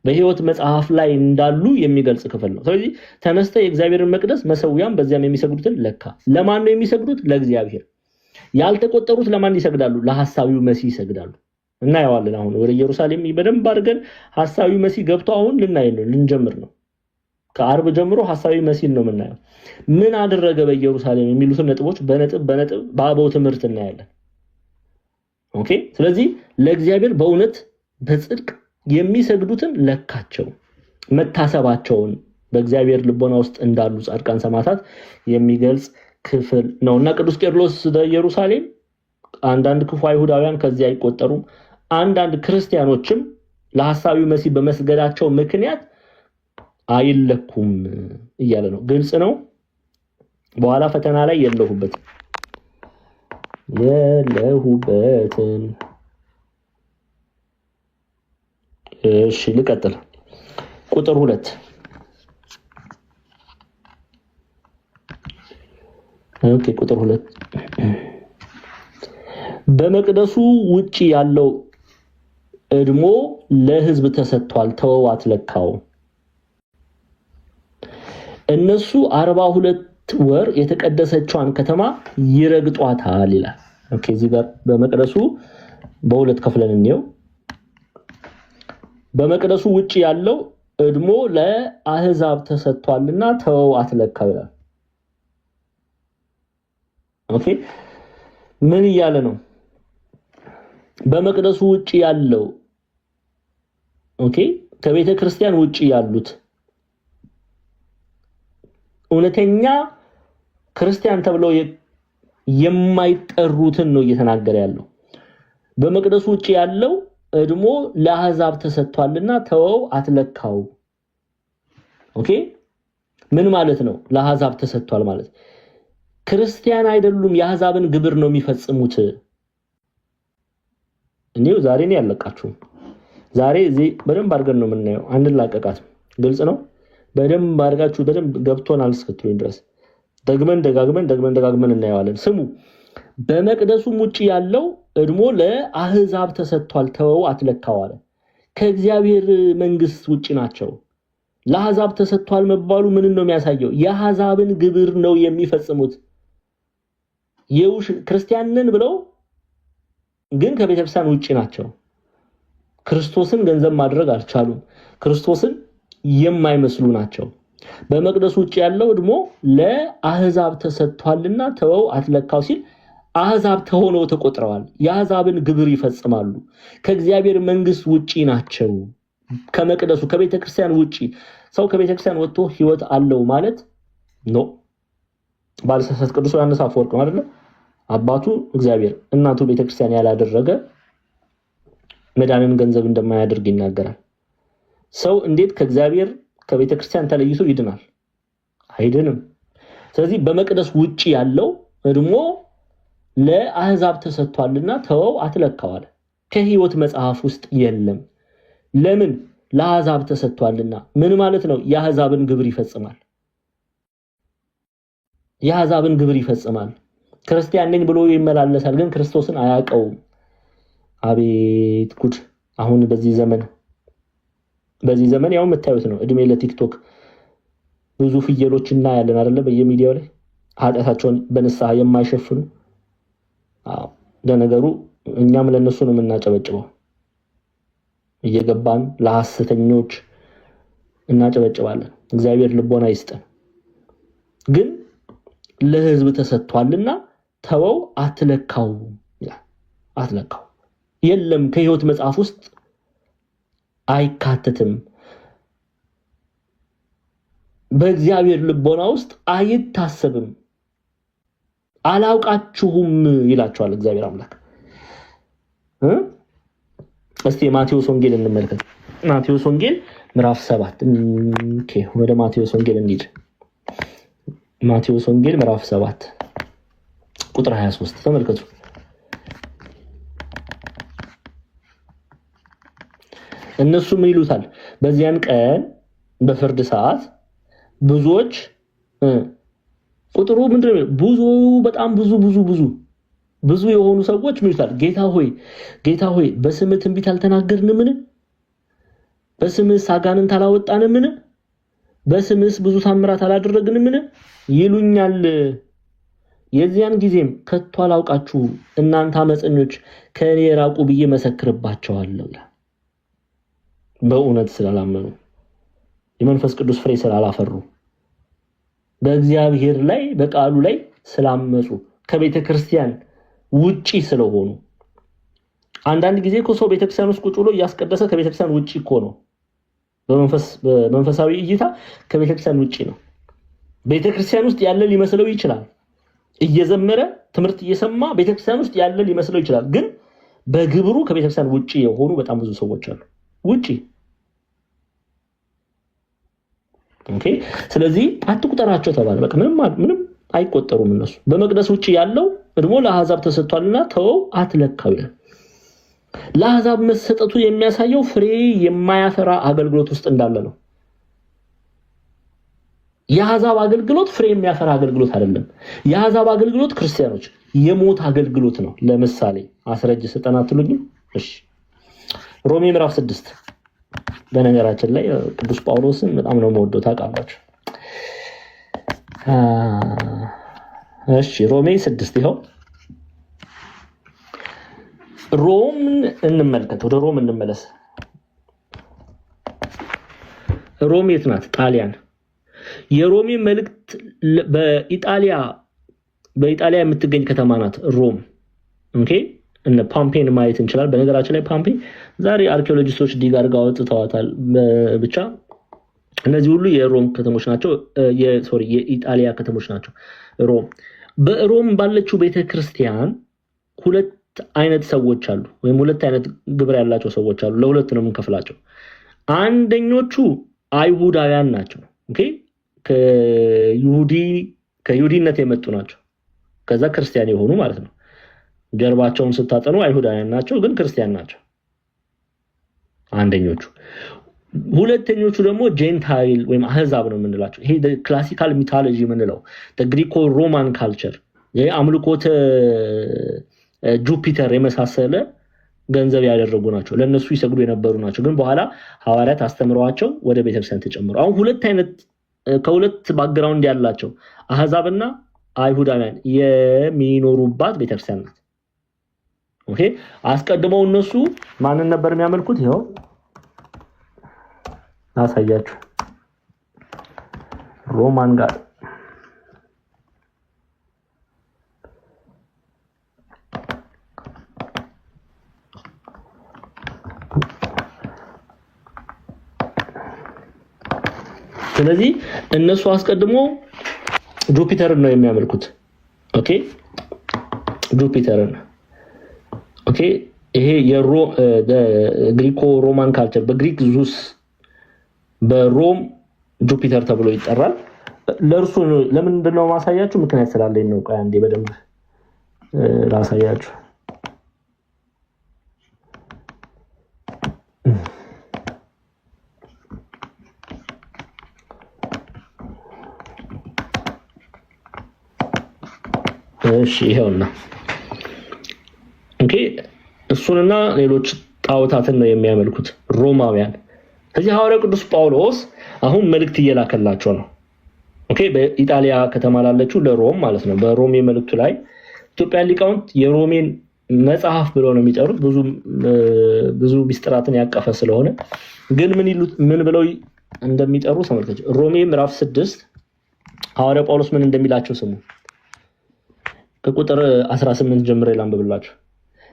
በሕይወት መጽሐፍ ላይ እንዳሉ የሚገልጽ ክፍል ነው። ስለዚህ ተነስተ የእግዚአብሔርን መቅደስ መሰዊያም በዚያም የሚሰግዱትን ለካ። ለማን ነው የሚሰግዱት? ለእግዚአብሔር። ያልተቆጠሩት ለማን ይሰግዳሉ? ለሐሳዊው መሲህ ይሰግዳሉ። እናየዋለን። አሁን ወደ ኢየሩሳሌም በደንብ አድርገን ሐሳዊው መሲህ ገብቶ አሁን ልንጀምር ነው። ከአርብ ጀምሮ ሐሳዊው መሲህ ነው የምናየው። ምን አደረገ በኢየሩሳሌም የሚሉትን ነጥቦች በነጥብ በአበው ትምህርት እናያለን። ኦኬ። ስለዚህ ለእግዚአብሔር በእውነት በጽድቅ የሚሰግዱትን ለካቸው፣ መታሰባቸውን በእግዚአብሔር ልቦና ውስጥ እንዳሉ ጻድቃን ሰማዕታት የሚገልጽ ክፍል ነውና ቅዱስ ቄርሎስ በኢየሩሳሌም አንዳንድ ክፉ አይሁዳውያን ከዚህ አይቆጠሩም፣ አንዳንድ ክርስቲያኖችም ለሐሳዊው መሲህ በመስገዳቸው ምክንያት አይለኩም እያለ ነው። ግልጽ ነው። በኋላ ፈተና ላይ የለሁበትም። እሺ ልቀጥል። ቁጥር 2 ኦኬ። ቁጥር 2 በመቅደሱ ውጪ ያለው እድሞ ለሕዝብ ተሰጥቷል፣ ተወው አትለካው። እነሱ 42 ወር የተቀደሰችዋን ከተማ ይረግጧታል ይላል። ኦኬ። እዚህ ጋር በመቅደሱ በሁለት ከፍለን እንየው። በመቅደሱ ውጪ ያለው እድሞ ለአህዛብ ተሰጥቷልና ተወው አትለካው ይላል። ኦኬ። ምን እያለ ነው? በመቅደሱ ውጪ ያለው ኦኬ፣ ከቤተ ክርስቲያን ውጪ ያሉት እውነተኛ ክርስቲያን ተብለው የማይጠሩትን ነው እየተናገረ ያለው። በመቅደሱ ውጪ ያለው እድሞ ለአህዛብ ተሰጥቷልና ተወው አትለካው። ኦኬ። ምን ማለት ነው? ለአህዛብ ተሰጥቷል ማለት ክርስቲያን አይደሉም፣ የአህዛብን ግብር ነው የሚፈጽሙት። እኔው ዛሬ ነው ያለቃችሁ። ዛሬ እዚህ በደንብ አድርገን ነው የምናየው። አንላቀቃት። ግልጽ ነው። በደንብ አድርጋችሁ በደንብ ገብቶናል እስክትሉኝ ድረስ ደግመን ደጋግመን እናየዋለን። ስሙ። በመቅደሱም ውጪ ያለው እድሞ ለአህዛብ ተሰጥቷል፣ ተወው አትለካው አለ። ከእግዚአብሔር መንግስት ውጪ ናቸው። ለአህዛብ ተሰጥቷል መባሉ ምን ነው የሚያሳየው? የአህዛብን ግብር ነው የሚፈጽሙት። ክርስቲያንን ብለው ግን ከቤተክርስቲያን ውጪ ናቸው። ክርስቶስን ገንዘብ ማድረግ አልቻሉም። ክርስቶስን የማይመስሉ ናቸው። በመቅደስ ውጪ ያለው ደግሞ ለአህዛብ ተሰጥቷልና ተወው አትለካው ሲል አህዛብ ተሆነው ተቆጥረዋል። የአህዛብን ግብር ይፈጽማሉ። ከእግዚአብሔር መንግስት ውጪ ናቸው። ከመቅደሱ ከቤተክርስቲያን ውጪ ሰው ከቤተክርስቲያን ወጥቶ ህይወት አለው ማለት ነው። ባለሰሰት ቅዱስ ዮሐንስ አፈወርቅ ነው አይደል? አባቱ እግዚአብሔር እናቱ ቤተክርስቲያን ያላደረገ መዳንን ገንዘብ እንደማያደርግ ይናገራል። ሰው እንዴት ከእግዚአብሔር ከቤተክርስቲያን ተለይቶ ይድናል? አይድንም። ስለዚህ በመቅደስ ውጪ ያለው ደግሞ ለአህዛብ ተሰጥቷልና ተወው አትለካዋል። ከህይወት መጽሐፍ ውስጥ የለም። ለምን? ለአህዛብ ተሰጥቷልና። ምን ማለት ነው? የአህዛብን ግብር ይፈጽማል። የአህዛብን ግብር ይፈጽማል። ክርስቲያን ነኝ ብሎ ይመላለሳል፣ ግን ክርስቶስን አያውቀውም። አቤት ጉድ! አሁን በዚህ ዘመን ያው የምታዩት ነው። እድሜ ለቲክቶክ ብዙ ፍየሎች እናያለን አይደለ? በየሚዲያው ላይ ኃጢአታቸውን በንስሐ የማይሸፍኑ። ለነገሩ እኛም ለነሱ ነው የምናጨበጭበው። እየገባን ለሐሰተኞች እናጨበጭባለን። እግዚአብሔር ልቦና ይስጠን። ግን ለህዝብ ተሰጥቷልና ተወው አትለካው ይላል። አትለካው የለም፣ ከህይወት መጽሐፍ ውስጥ አይካተትም፣ በእግዚአብሔር ልቦና ውስጥ አይታሰብም። አላውቃችሁም ይላቸዋል እግዚአብሔር አምላክ። እስቲ ማቴዎስ ወንጌል እንመልከት። ማቴዎስ ወንጌል ምዕራፍ 7 ወደ ማቴዎስ ወንጌል እንሂድ። ማቴዎስ ወንጌል ምዕራፍ 7 ቁጥር 23 ተመልከቱ። እነሱ ምን ይሉታል? በዚያን ቀን በፍርድ ሰዓት ብዙዎች ቁጥሩ ምንድነው? በጣም ብዙ የሆኑ ሰዎች ምን ይሉታል? ጌታ ሆይ በስምህ ትንቢት አልተናገርንምን? በስምህ አጋንንት አላወጣንምን? በስምህ ብዙ ታምራት አላደረግንምን? ይሉኛል። የዚያን ጊዜም ከቶ አላውቃችሁም እናንተ አመፀኞች ከእኔ ራቁ ብዬ መሰክርባቸዋለሁ። በእውነት ስላላመኑ፣ የመንፈስ ቅዱስ ፍሬ ስላላፈሩ፣ በእግዚአብሔር ላይ በቃሉ ላይ ስላመፁ፣ ከቤተ ክርስቲያን ውጪ ስለሆኑ። አንዳንድ ጊዜ እኮ ሰው ቤተክርስቲያን ውስጥ ቁጭ ብሎ እያስቀደሰ ከቤተክርስቲያን ውጪ እኮ ነው። በመንፈሳዊ እይታ ከቤተክርስቲያን ውጪ ነው። ቤተክርስቲያን ውስጥ ያለ ሊመስለው ይችላል። እየዘመረ ትምህርት እየሰማ ቤተክርስቲያን ውስጥ ያለ ሊመስለው ይችላል። ግን በግብሩ ከቤተክርስቲያን ውጪ የሆኑ በጣም ብዙ ሰዎች አሉ። ውጪ ኦኬ። ስለዚህ አትቁጠራቸው ተባለ። በቃ ምንም አይቆጠሩም እነሱ። በመቅደስ ውጪ ያለው ደግሞ ለአህዛብ ተሰጥቷልና ተወው አትለካው ይላል። ለአህዛብ መሰጠቱ የሚያሳየው ፍሬ የማያፈራ አገልግሎት ውስጥ እንዳለ ነው። የአህዛብ አገልግሎት ፍሬ የሚያፈራ አገልግሎት አይደለም። የአህዛብ አገልግሎት ክርስቲያኖች የሞት አገልግሎት ነው። ለምሳሌ አስረጅ ስጠና አትሉኝም? እሺ ሮሜ ምዕራፍ 6 በነገራችን ላይ ቅዱስ ጳውሎስን በጣም ነው የምወደው ታውቃላችሁ። እሺ ሮሜ 6 ይኸው ሮምን እንመልከት። ወደ ሮም እንመለስ። ሮም የት ናት? ጣሊያን። የሮሜ መልእክት በኢጣሊያ የምትገኝ ከተማ ናት ሮም። ኦኬ እነ ፖምፔን ማየት እንችላለን። በነገራችን ላይ ፖምፔ ዛሬ አርኪኦሎጂስቶች ዲግ አድርገው አውጥተዋታል። ብቻ እነዚህ ሁሉ የሮም ከተሞች ናቸው። የኢጣሊያ ከተሞች ናቸው። ሮም በሮም ባለችው ቤተክርስቲያን ሁለት አይነት ሰዎች አሉ፣ ወይም ሁለት አይነት ግብር ያላቸው ሰዎች አሉ። ለሁለት ነው የምንከፍላቸው። አንደኞቹ አይሁዳውያን ናቸው። ኦኬ ከይሁዲነት የመጡ ናቸው። ከዛ ክርስቲያን የሆኑ ማለት ነው። ጀርባቸውን ስታጠኑ አይሁዳውያን ናቸው፣ ግን ክርስቲያን ናቸው አንደኞቹ። ሁለተኞቹ ደግሞ ጄንታይል ወይም አህዛብ ነው የምንላቸው። ይሄ ክላሲካል ሚቶሎጂ የምንለው ግሪኮ ሮማን ካልቸር፣ ይሄ አምልኮተ ጁፒተር የመሳሰለ ገንዘብ ያደረጉ ናቸው። ለነሱ ይሰግዱ የነበሩ ናቸው። ግን በኋላ ሐዋርያት አስተምረዋቸው ወደ ቤተክርስቲያን ተጨመሩ። አሁን ሁለት አይነት ከሁለት ባክግራውንድ ያላቸው አህዛብና አይሁዳውያን የሚኖሩባት ቤተክርስቲያን ናት። ኦኬ አስቀድመው እነሱ ማንን ነበር የሚያመልኩት? ይኸው አሳያችሁ ሮማን ጋር ስለዚህ እነሱ አስቀድሞ ጁፒተርን ነው የሚያመልኩት። ኦኬ ጁፒተርን ኦኬ ይሄ ግሪኮ ሮማን ካልቸር በግሪክ ዙስ በሮም ጁፒተር ተብሎ ይጠራል። ለእርሱ ለምንድን ነው ማሳያችሁ? ምክንያት ስላለኝ ነው። ቆይ አንዴ በደንብ ላሳያችሁ። እሺ ይሄውና ኦኬ እሱንና ሌሎች ጣዖታትን ነው የሚያመልኩት ሮማውያን። ስለዚህ ሐዋርያው ቅዱስ ጳውሎስ አሁን መልእክት እየላከላቸው ነው። ኦኬ በኢጣሊያ ከተማ ላለችው ለሮም ማለት ነው። በሮም መልእክቱ ላይ ኢትዮጵያን ሊቃውንት የሮሜን መጽሐፍ ብለው ነው የሚጠሩት። ብዙ ሚስጥራትን ያቀፈ ስለሆነ ግን ምን ብለው እንደሚጠሩ ተመልከቱ። ሮሜ ምዕራፍ 6 ሐዋርያው ጳውሎስ ምን እንደሚላቸው ስሙ። ከቁጥር 18 ጀምሬ ላንብብላችሁ።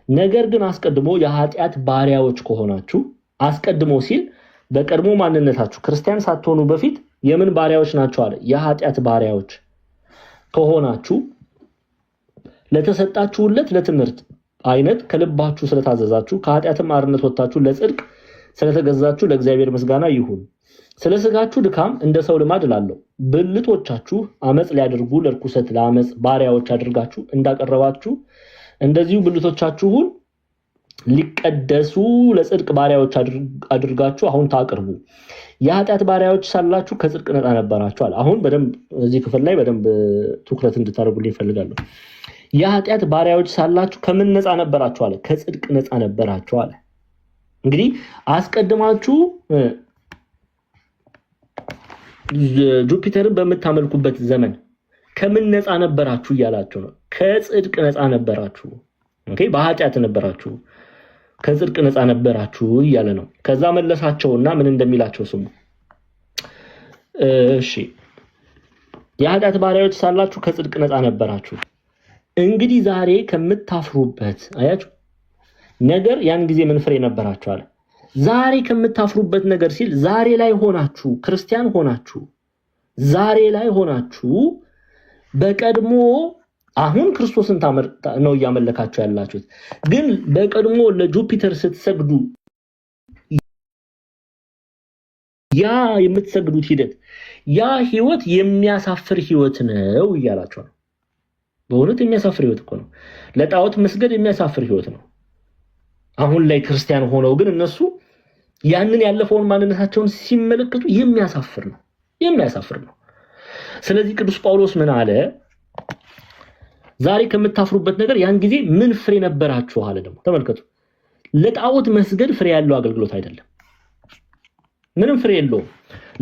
ነገር ግን አስቀድሞ የኃጢአት ባሪያዎች ከሆናችሁ፣ አስቀድሞ ሲል በቀድሞ ማንነታችሁ ክርስቲያን ሳትሆኑ በፊት የምን ባሪያዎች ናቸው አለ? የኃጢአት ባሪያዎች ከሆናችሁ ለተሰጣችሁለት ለትምህርት አይነት ከልባችሁ ስለታዘዛችሁ ከኃጢአትም አርነት ወጥታችሁ ለጽድቅ ስለተገዛችሁ ለእግዚአብሔር ምስጋና ይሁን። ስለ ስጋችሁ ድካም እንደ ሰው ልማድ እላለሁ ብልቶቻችሁ አመጽ ሊያደርጉ ለርኩሰት ለአመጽ ባሪያዎች አድርጋችሁ እንዳቀረባችሁ እንደዚሁ ብልቶቻችሁን ሊቀደሱ ለጽድቅ ባሪያዎች አድርጋችሁ አሁን ታቅርቡ። የኃጢአት ባሪያዎች ሳላችሁ ከጽድቅ ነፃ ነበራችሁ አለ። አሁን በደንብ እዚህ ክፍል ላይ በደንብ ትኩረት እንድታደርጉልኝ እፈልጋለሁ። የኃጢአት ባሪያዎች ሳላችሁ ከምን ነፃ ነበራችሁ አለ? ከጽድቅ ነፃ ነበራችሁ አለ። እንግዲህ አስቀድማችሁ ጁፒተርን በምታመልኩበት ዘመን ከምን ነፃ ነበራችሁ እያላችሁ ነው። ከጽድቅ ነፃ ነበራችሁ። ኦኬ በኃጢአት ነበራችሁ፣ ከጽድቅ ነፃ ነበራችሁ እያለ ነው። ከዛ መለሳቸውና ምን እንደሚላቸው ስሙ። እሺ የኃጢአት ባሪያዎች ሳላችሁ ከጽድቅ ነፃ ነበራችሁ። እንግዲህ ዛሬ ከምታፍሩበት አያችሁ ነገር ያን ጊዜ ምን ፍሬ ነበራችሁ አለ። ዛሬ ከምታፍሩበት ነገር ሲል ዛሬ ላይ ሆናችሁ ክርስቲያን ሆናችሁ ዛሬ ላይ ሆናችሁ በቀድሞ አሁን ክርስቶስን ነው እያመለካችሁ ያላችሁት። ግን በቀድሞ ለጁፒተር ስትሰግዱ ያ የምትሰግዱት ሂደት ያ ህይወት የሚያሳፍር ህይወት ነው እያላችሁ ነው። በእውነት የሚያሳፍር ህይወት እኮ ነው። ለጣዖት መስገድ የሚያሳፍር ህይወት ነው። አሁን ላይ ክርስቲያን ሆነው ግን እነሱ ያንን ያለፈውን ማንነታቸውን ሲመለከቱ የሚያሳፍር ነው። ስለዚህ ቅዱስ ጳውሎስ ምን አለ? ዛሬ ከምታፍሩበት ነገር ያን ጊዜ ምን ፍሬ ነበራችሁ አለ። ደግሞ ተመልከቱ፣ ለጣዖት መስገድ ፍሬ ያለው አገልግሎት አይደለም። ምንም ፍሬ የለውም።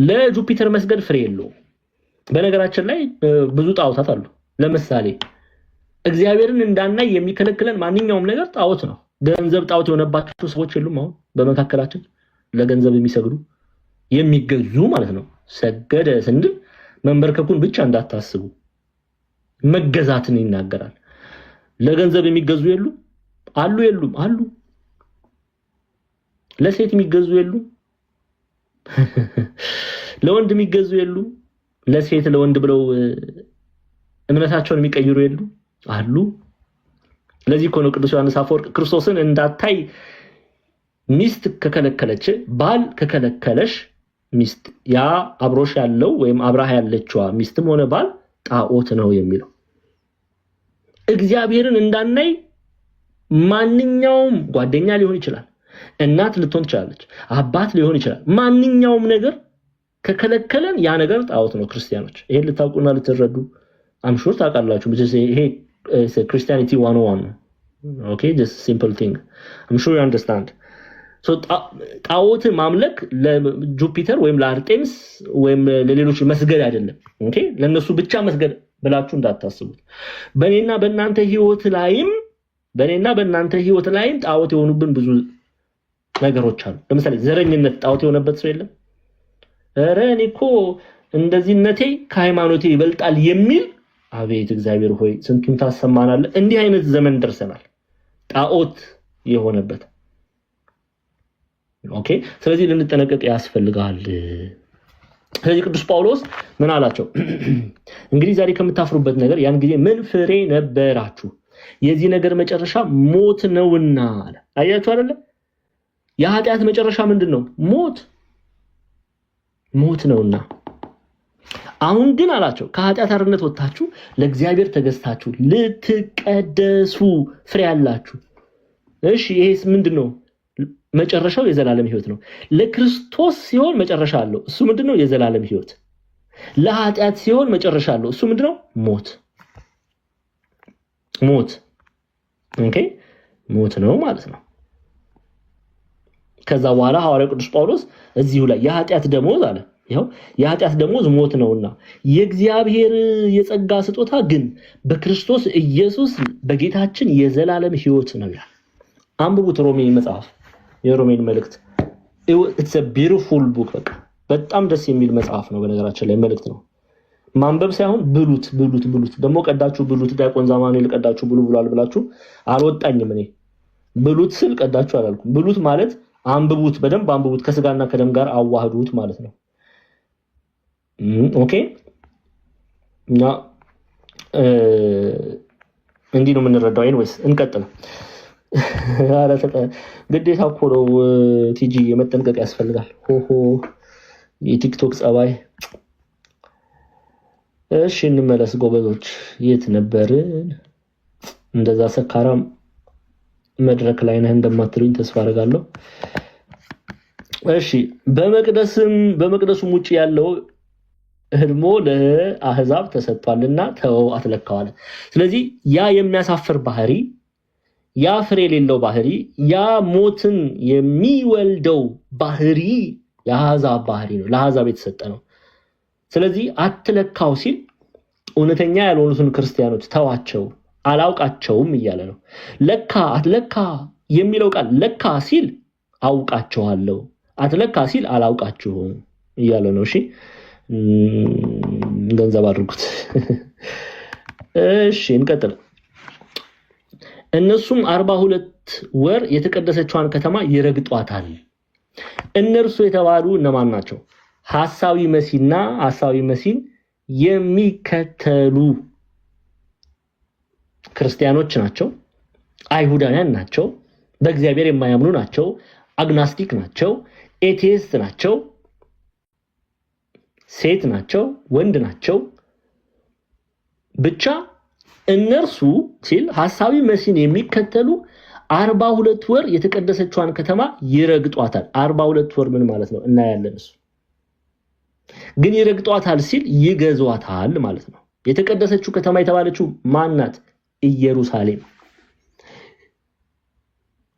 ለጁፒተር መስገድ ፍሬ የለውም። በነገራችን ላይ ብዙ ጣዖታት አሉ። ለምሳሌ እግዚአብሔርን እንዳናይ የሚከለክለን ማንኛውም ነገር ጣዖት ነው። ገንዘብ ጣዖት የሆነባቸው ሰዎች የሉም? አሁን በመካከላችን ለገንዘብ የሚሰግዱ የሚገዙ ማለት ነው። ሰገደ ስንል መንበርከኩን ብቻ እንዳታስቡ፣ መገዛትን ይናገራል። ለገንዘብ የሚገዙ የሉም? አሉ። የሉም? አሉ። ለሴት የሚገዙ የሉም? ለወንድ የሚገዙ የሉም? ለሴት ለወንድ ብለው እምነታቸውን የሚቀይሩ የሉም? አሉ። ለዚህ እኮ ነው ቅዱስ ዮሐንስ አፈወርቅ ክርስቶስን እንዳታይ ሚስት ከከለከለች ባል ከከለከለሽ ሚስት ያ አብሮሽ ያለው ወይም አብራህ ያለችዋ ሚስትም ሆነ ባል ጣዖት ነው የሚለው። እግዚአብሔርን እንዳናይ ማንኛውም ጓደኛ ሊሆን ይችላል፣ እናት ልትሆን ትችላለች፣ አባት ሊሆን ይችላል። ማንኛውም ነገር ከከለከለን ያ ነገር ጣዖት ነው። ክርስቲያኖች ይሄን ልታውቁና ልትረዱ አምሹር ታውቃላችሁ። ይሄ Christianity 101. Okay, just simple thing. I'm sure you understand. So ጣዖት ማምለክ ለጁፒተር ወይም ለአርጤምስ ወይም ለሌሎች መስገድ አይደለም። ኦኬ ለነሱ ብቻ መስገድ ብላችሁ እንዳታስቡት። በእኔና በእናንተ ህይወት ላይም ጣዖት የሆኑብን ብዙ ነገሮች አሉ። ለምሳሌ ዘረኝነት ጣዖት የሆነበት ሰው የለም? ኧረ እኔ እኮ እንደዚህነቴ ከሃይማኖቴ ይበልጣል የሚል አቤት እግዚአብሔር ሆይ ስንቱን ታሰማናለህ። እንዲህ አይነት ዘመን ደርሰናል፣ ጣዖት የሆነበት። ኦኬ፣ ስለዚህ ልንጠነቀቅ ያስፈልጋል። ስለዚህ ቅዱስ ጳውሎስ ምን አላቸው? እንግዲህ ዛሬ ከምታፍሩበት ነገር ያን ጊዜ ምን ፍሬ ነበራችሁ? የዚህ ነገር መጨረሻ ሞት ነውና አለ። አያችሁ አይደለ? የኃጢአት መጨረሻ ምንድነው? ሞት ነውና። አሁን ግን አላቸው ከኃጢአት አርነት ወጥታችሁ ለእግዚአብሔር ተገዝታችሁ ልትቀደሱ ፍሬ አላችሁ። እሺ ይሄስ ምንድነው? መጨረሻው የዘላለም ህይወት ነው። ለክርስቶስ ሲሆን መጨረሻ አለው። እሱ ምንድነው? የዘላለም ህይወት። ለኃጢአት ሲሆን መጨረሻ አለው። እሱ ምንድነው? ሞት። ኦኬ፣ ሞት ነው ማለት ነው። ከዛ በኋላ ሐዋርያው ቅዱስ ጳውሎስ እዚሁ ላይ የኃጢአት ደሞዝ አለ። ይሄው የኃጢአት ደሞዝ ሞት ነውና የእግዚአብሔር የጸጋ ስጦታ ግን በክርስቶስ ኢየሱስ በጌታችን የዘላለም ህይወት ነው ይላል። አንብቡት ሮሜ መጽሐፍ፣ የሮሜን መልእክት። it's a beautiful book። በጣም ደስ የሚል መጽሐፍ ነው። በነገራችን ላይ መልእክት ነው፣ ማንበብ ሳይሆን ብሉት። ደግሞ ቀዳችሁ ብሉት። ዲያቆን ዛማኑኤል ቀዳችሁ ብሏል ብላችሁ አልወጣኝም። እኔ ብሉት ስል ቀዳችሁ አላልኩም። ብሉት ማለት አንብቡት፣ በደንብ አንብቡት፣ ከስጋና ከደም ጋር አዋህዱት ማለት ነው። ኦኬ፣ እና እንዲህ ነው የምንረዳው። ኤኒዌይስ እንቀጥል። ግዴታ እኮ ነው ቲጂ፣ የመጠንቀቅ ያስፈልጋል። የቲክቶክ ጸባይ። እሺ እንመለስ ጎበዞች። የት ነበርን? እንደዛ ሰካራም መድረክ ላይ ነህ እንደማትሉኝ ተስፋ አደርጋለሁ። እሺ በመቅደሱም ውጪ ያለው ህልሞ ለአህዛብ ተሰጥቷልና ተወው አትለካዋለ። ስለዚህ ያ የሚያሳፍር ባህሪ፣ ያ ፍሬ የሌለው ባህሪ፣ ያ ሞትን የሚወልደው ባህሪ የአህዛብ ባህሪ ነው፣ ለአህዛብ የተሰጠ ነው። ስለዚህ አትለካው ሲል እውነተኛ ያልሆኑትን ክርስቲያኖች ተዋቸው፣ አላውቃቸውም እያለ ነው። ለካ አትለካ የሚለው ቃል ለካ ሲል አውቃቸዋለሁ፣ አትለካ ሲል አላውቃችሁም እያለ ነው። እሺ ገንዘብ አድርጉት። እሺ እንቀጥል። እነሱም 42 ወር የተቀደሰችዋን ከተማ ይረግጧታል። እነርሱ የተባሉ እነማን ናቸው? ሐሳዊ መሲህና ሐሳዊ መሲህን የሚከተሉ ክርስቲያኖች ናቸው። አይሁዳውያን ናቸው። በእግዚአብሔር የማያምኑ ናቸው። አግናስቲክ ናቸው። ኤቲስት ናቸው። ሴት ናቸው፣ ወንድ ናቸው። ብቻ እነርሱ ሲል ሐሳዊ መሲህን የሚከተሉ 42 ወር የተቀደሰችዋን ከተማ ይረግጧታል። 42 ወር ምን ማለት ነው እናያለን። እሱ ግን ይረግጧታል ሲል ይገዟታል ማለት ነው። የተቀደሰችው ከተማ የተባለችው ማን ናት? ኢየሩሳሌም።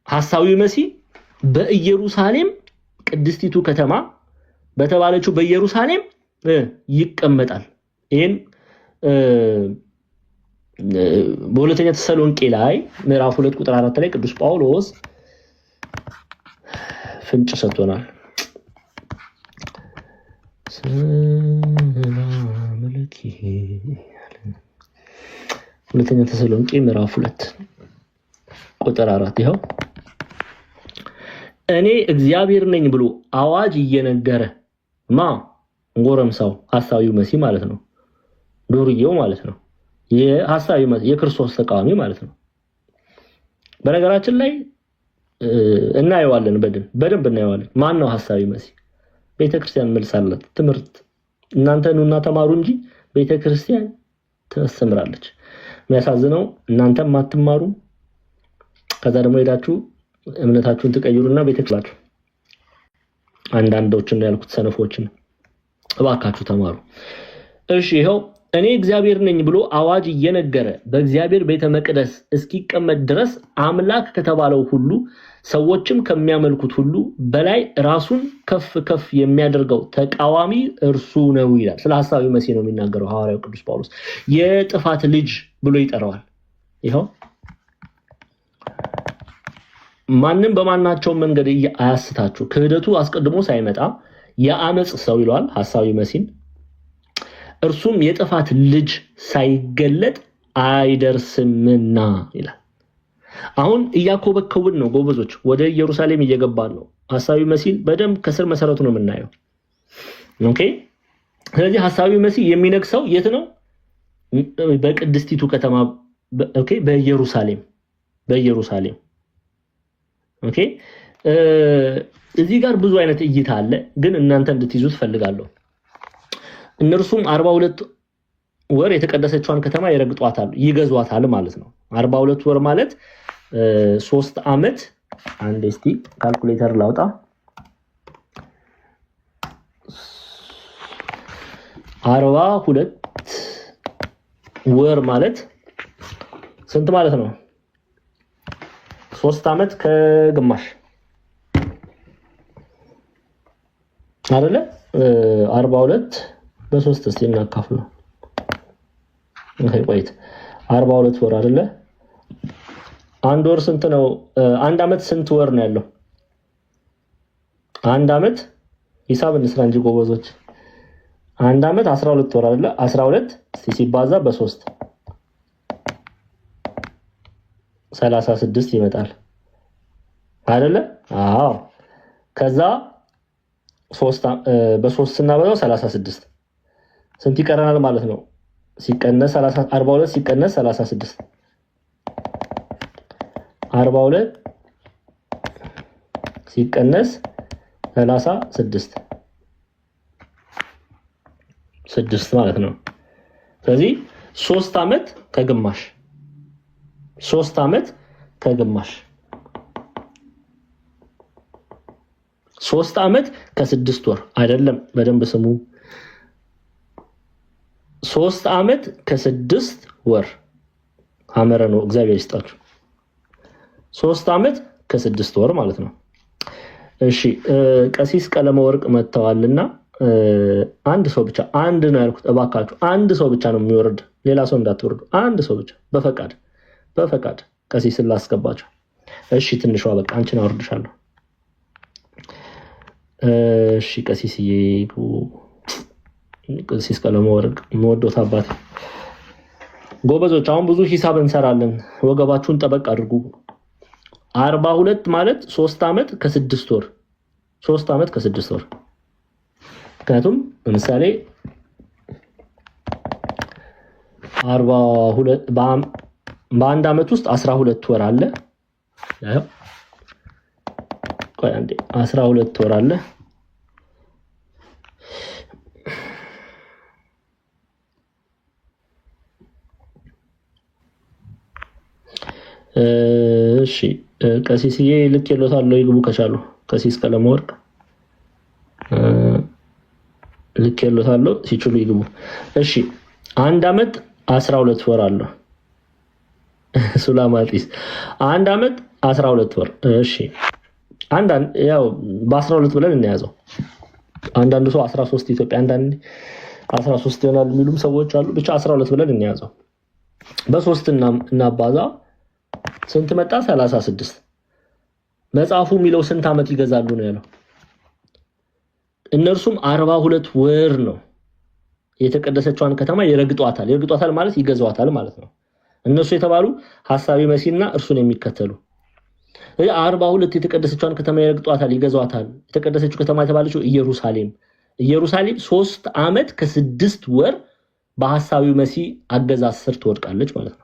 ሐሳዊ መሲህ በኢየሩሳሌም ቅድስቲቱ ከተማ በተባለችው በኢየሩሳሌም ይቀመጣል። ይሄን በሁለተኛ ተሰሎንቄ ላይ ምዕራፍ 2 ቁጥር 4 ላይ ቅዱስ ጳውሎስ ፍንጭ ሰጥቶናል። ሁለተኛ ተሰሎንቄ ምዕራፍ 2 ቁጥር 4 ይኸው እኔ እግዚአብሔር ነኝ ብሎ አዋጅ እየነገረ ጎረምሳው ሐሳዊው መሲህ ማለት ነው፣ ዱርዬው ማለት ነው፣ የሐሳዊው መሲህ የክርስቶስ ተቃዋሚ ማለት ነው። በነገራችን ላይ እናየዋለን፣ በደንብ እናየዋለን። ማን ነው ሐሳዊው መሲህ? ቤተክርስቲያን መልሳለት ትምህርት። እናንተ ኑና ተማሩ እንጂ ቤተክርስቲያን ታስተምራለች። የሚያሳዝነው እናንተም አትማሩ፣ ከዛ ደግሞ ሄዳችሁ እምነታችሁን ትቀይሩና ቤተክርስቲያን አንዳንዶችን ነው ያልኩት፣ ሰነፎችን እባካችሁ ተማሩ። እሺ ይሄው እኔ እግዚአብሔር ነኝ ብሎ አዋጅ እየነገረ በእግዚአብሔር ቤተ መቅደስ እስኪቀመጥ ድረስ አምላክ ከተባለው ሁሉ ሰዎችም ከሚያመልኩት ሁሉ በላይ ራሱን ከፍ ከፍ የሚያደርገው ተቃዋሚ እርሱ ነው ይላል። ስለ ሐሳዊ መሲህ ነው የሚናገረው ሐዋርያው ቅዱስ ጳውሎስ። የጥፋት ልጅ ብሎ ይጠራዋል። ይኸው ማንም በማናቸው መንገድ አያስታችሁ፣ ክህደቱ አስቀድሞ ሳይመጣ የአመጽ ሰው ይለዋል ሐሳዊ መሲህን፣ እርሱም የጥፋት ልጅ ሳይገለጥ አይደርስምና ይላል። አሁን እያኮበከቡን ነው ጎበዞች፣ ወደ ኢየሩሳሌም እየገባን ነው። ሐሳዊ መሲህን በደንብ ከስር መሰረቱ ነው የምናየው። ኦኬ። ስለዚህ ሐሳዊ መሲህ የሚነግሰው የት ነው? በቅድስቲቱ ከተማ ኦኬ፣ በኢየሩሳሌም። ኦኬ። እዚህ ጋር ብዙ አይነት እይታ አለ፣ ግን እናንተ እንድትይዙት ፈልጋለሁ። እነርሱም 42 ወር የተቀደሰችዋን ከተማ ይረግጧታል፣ ይገዟታል ማለት ነው። 42 ወር ማለት 3 ዓመት። አንድ እስቲ ካልኩሌተር ላውጣ። 42 ወር ማለት ስንት ማለት ነው? 3 ዓመት ከግማሽ አይደለ? 42 በ3 እስቲ እናካፍለው። ቆይት 42 ወር አይደለ? አንድ ወር ስንት ነው? አንድ ዓመት ስንት ወር ነው ያለው? አንድ ዓመት ሂሳብ እንስራ እንጂ ጎበዞች። አንድ ዓመት 12 ወር አይደለ? 12 እስቲ ሲባዛ በ3 36 ይመጣል አይደለ? አዎ። ከዛ በ3 ስናበዛው 36 ስንት ይቀረናል ማለት ነው? ሲቀነስ 42 ሲቀነስ 36 42 ሲቀነስ 36 6 ማለት ነው። ስለዚህ 3 ዓመት ከግማሽ 3 ዓመት ከግማሽ 3 ዓመት ከ6 ወር አይደለም። በደንብ ስሙ። 3 ዓመት ከ6 ወር አመረ ነው። እግዚአብሔር ይስጣችሁ። 3 ዓመት ከ6 ወር ማለት ነው። እሺ ቀሲስ ቀለመ ወርቅ መጥተዋልና አንድ ሰው ብቻ፣ አንድ ነው ያልኩት። እባካችሁ አንድ ሰው ብቻ ነው የሚወርድ፣ ሌላ ሰው እንዳትወርዱ። አንድ ሰው ብቻ በፈቃድ ቀሲስን ላስገባቸው። እሺ ትንሿ በቃ አንቺን አወርድሻለሁ። እሺ ቀሲስዬ፣ ቀሲስ ቀለመ ወርቅ የምወደው አባቴ። ጎበዞች አሁን ብዙ ሂሳብ እንሰራለን። ወገባችሁን ጠበቅ አድርጉ። 42 ማለት 3 ዓመት ከ6 ወር 3 ዓመት ከ6 ወር። ምክንያቱም ለምሳሌ 42 በአንድ ዓመት ውስጥ 12 ወር አለ። ያው ቆይ አንዴ 12 ወር አለ። እሺ ቀሲስዬ ልክ የሎታለው ይግቡ ከቻሉ። ቀሲስ ቀለመ ወርቅ ልክ የሎታለው ሲችሉ ይግቡ። እሺ አንድ ዓመት 12 ወር አለው። ሱላማጢስ አንድ ዓመት 12 ወር። እሺ ያው በ12 ብለን እንያዘው። አንዳንዱ ሰው 13 ኢትዮጵያ፣ አንዳንድ 13 ይሆናል የሚሉም ሰዎች አሉ። ብቻ 12 ብለን እንያዘው። በ3 እናባዛ ስንት መጣ? 36። መጽሐፉ የሚለው ስንት ዓመት ይገዛሉ ነው ያለው። እነርሱም 42 ወር ነው የተቀደሰችዋን ከተማ ይረግጧታል። ይረግጧታል ማለት ይገዟታል ማለት ነው። እነሱ የተባሉ ሐሳዊ መሲህና እርሱን የሚከተሉ 42 የተቀደሰችዋን ከተማ ይረግጧታል፣ ይገዟታል። የተቀደሰችው ከተማ የተባለችው ኢየሩሳሌም 3 ዓመት ከ6 ወር በሐሳዊ መሲህ አገዛዝ ስር ትወድቃለች ማለት ነው።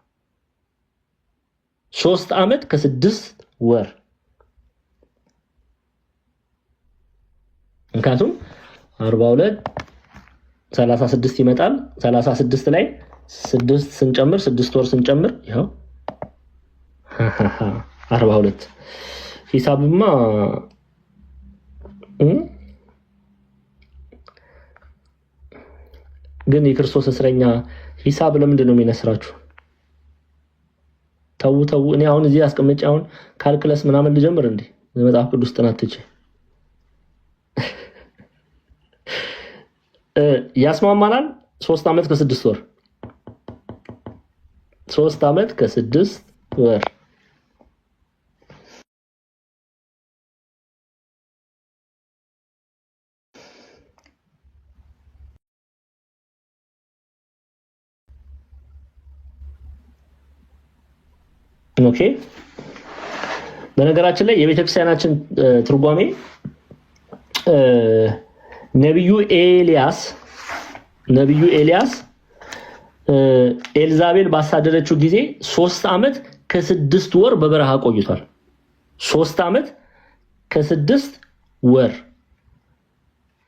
3 ዓመት ከ6 ወር። ምክንያቱም 42 36 ይመጣል። 36 ላይ 6 ስንጨምር 6 ወር ስንጨምር ይኸው 42። ሂሳብማ ግን የክርስቶስ እስረኛ ሂሳብ ለምንድን ነው የሚነስራችሁ? ተው እኔ አሁን እዚህ አስቀምጬ አሁን ካልኩለስ ምናምን ልጀምር እንዴ መጽሐፍ ቅዱስ ጥናት ትቼ ያስማማናል 3 ዓመት ከ6 ወር 3 ዓመት ከ6 ወር ኦኬ በነገራችን ላይ የቤተክርስቲያናችን ትርጓሜ ነብዩ ኤልያስ ኤልዛቤል ባሳደረችው ጊዜ 3 ዓመት ከ6 ወር በበረሃ ቆይቷል 3 ዓመት ከ6 ወር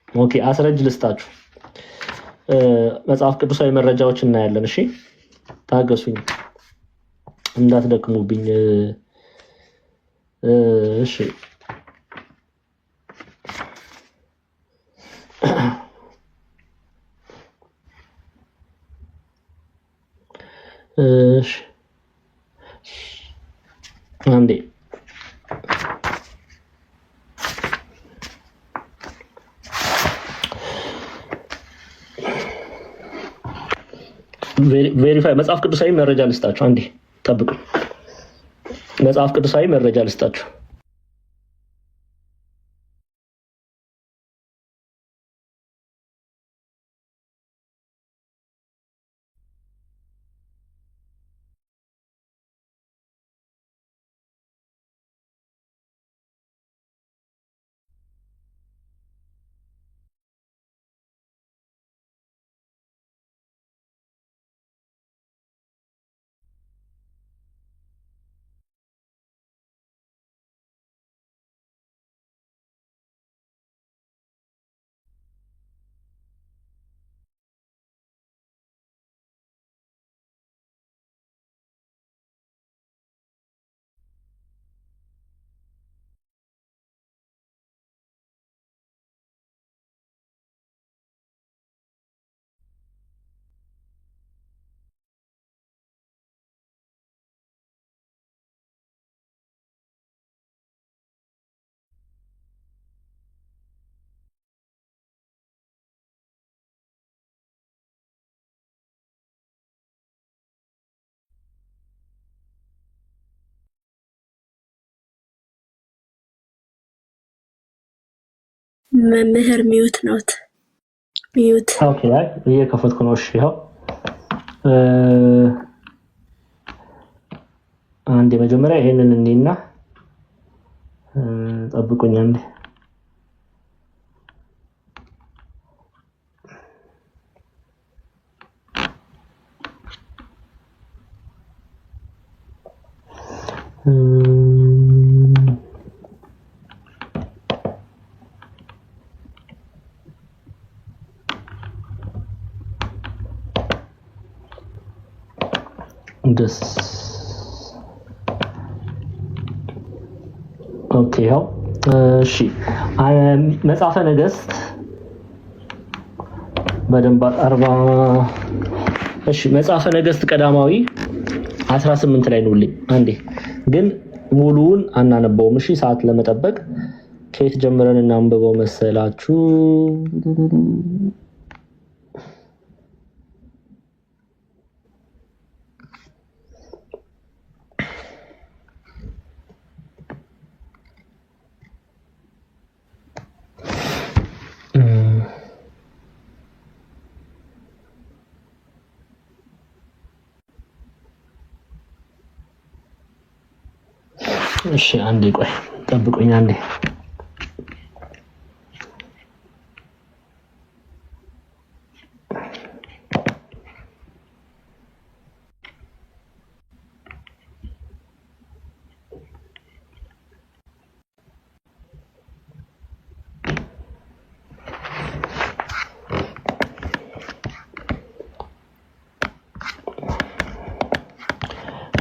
ኦኬ አስረጅ ልስጣችሁ መጽሐፍ ቅዱሳዊ መረጃዎች እናያለን እሺ ታገሱኝ እንዳትደክሙብኝ እሺ አንዴ ቬሪፋይ መጽሐፍ ቅዱሳዊ መረጃ ልስጣችሁ አንዴ ጠብቁ መጽሐፍ ቅዱሳዊ መረጃ ልስጣችሁ መምህር ሚዩት ኖት ሚዩት ኦኬ እየከፈትኩ ነው እሺ ያው አንዴ መጀመሪያ ይሄንን እንይና ጠብቁኝ አንዴ this ኦኬ ያው እሺ መጽሐፈ ነገሥት በደንብ 40 እሺ መጽሐፈ ነገሥት ቀዳማዊ 18 ላይ ነውልኝ አንዴ ግን ሙሉውን አናነበውም እሺ ሰዓት ለመጠበቅ ከየት ጀምረን እናንብበው መሰላችሁ እሺ አንዴ ቆይ ጠብቁኝ አንዴ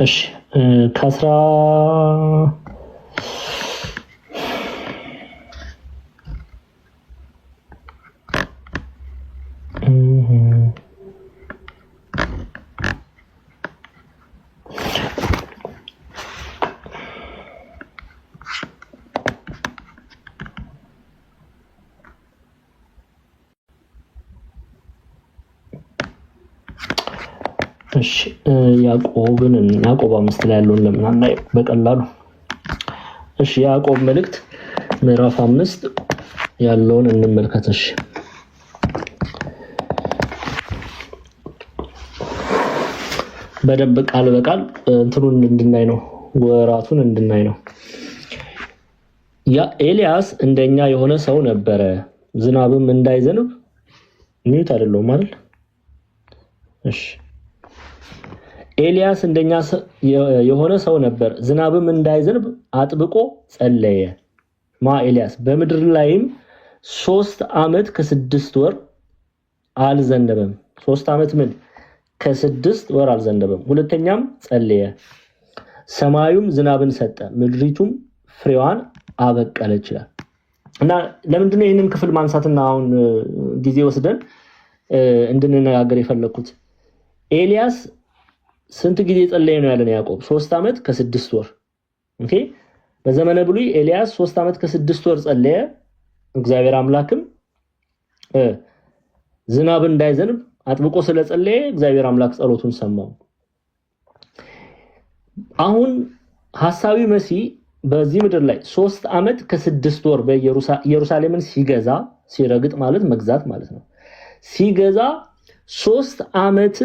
እሺ ከአስራ እሺ ያዕቆብ 5 ላይ ያለውን ለምን አናይ በቀላሉ? እሺ ያዕቆብ መልእክት ምዕራፍ 5 ያለውን እንመልከት። እሺ በደንብ ቃል በቃል እንትኑን እንድናይ ነው፣ ወራቱን እንድናይ ነው። ያ ኤልያስ እንደኛ የሆነ ሰው ነበረ፣ ዝናብም እንዳይዘንብ ሚዩት አይደለም ማለት። እሺ ኤልያስ እንደኛ የሆነ ሰው ነበር፣ ዝናብም እንዳይዘንብ አጥብቆ ጸለየ። ኤልያስ በምድር ላይም 3 ዓመት ከ6 ወር አልዘነበም። 3 ዓመት ምን ከ6 ወር አልዘነበም። ሁለተኛም ጸለየ፣ ሰማዩም ዝናብን ሰጠ፣ ምድሪቱም ፍሬዋን አበቀለች ይላል። እና ለምንድነው ይህንን ክፍል ማንሳትና አሁን ጊዜ ወስደን እንድንነጋገር የፈለኩት? ኤልያስ ስንት ጊዜ ጸለየ ነው ያለን ያዕቆብ? 3 ዓመት ከ6 ወር። ኦኬ በዘመነ ብሉይ ኤልያስ 3 ዓመት ከ6 ወር ጸለየ። እግዚአብሔር አምላክም ዝናብ እንዳይዘንብ አጥብቆ ስለጸለየ እግዚአብሔር አምላክ ጸሎቱን ሰማው። አሁን ሐሳዊ መሲህ በዚህ ምድር ላይ 3 ዓመት ከ6 ወር በኢየሩሳሌምን ሲገዛ፣ ሲረግጥ ማለት መግዛት ማለት ነው። ሲገዛ 3 ዓመት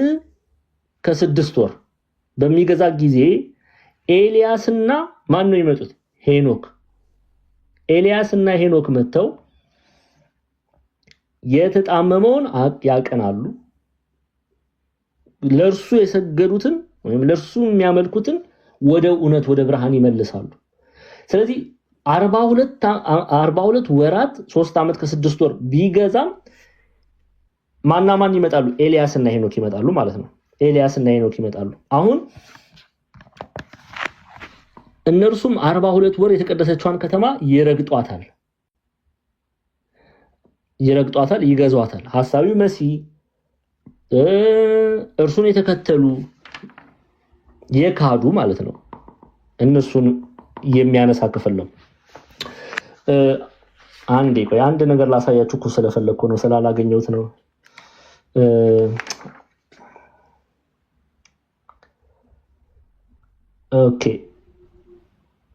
ከ6 ወር በሚገዛ ጊዜ ኤልያስና ማን ነው የመጡት? ሄኖክ። ኤልያስና ሄኖክ መተው የተጣመመውን ያቀናሉ፣ ለእርሱ የሰገዱትን ወይም ለእርሱ የሚያመልኩትን ወደ እውነት ወደ ብርሃን ይመልሳሉ። ስለዚህ 42 ወራት 3 ዓመት ከ6 ወር ቢገዛም ማን ይመጣሉ? ኤልያስና ሄኖክ ይመጣሉ ማለት ነው። ኤልያስና ሄኖክ ይመጣሉ። አሁን እነርሱም 42 ወር የተቀደሰችዋን ከተማ ይረግጧታል፣ ይገዟታል። ሐሳዊው መሲህ እርሱን የተከተሉ የካዱ ማለት ነው፣ እነሱን የሚያነሳ ክፍል ነው። አንድ ነገር ላሳያችሁ እኮ ስለፈለኩ ነው፣ ስላላገኘሁት ነው። ኦኬ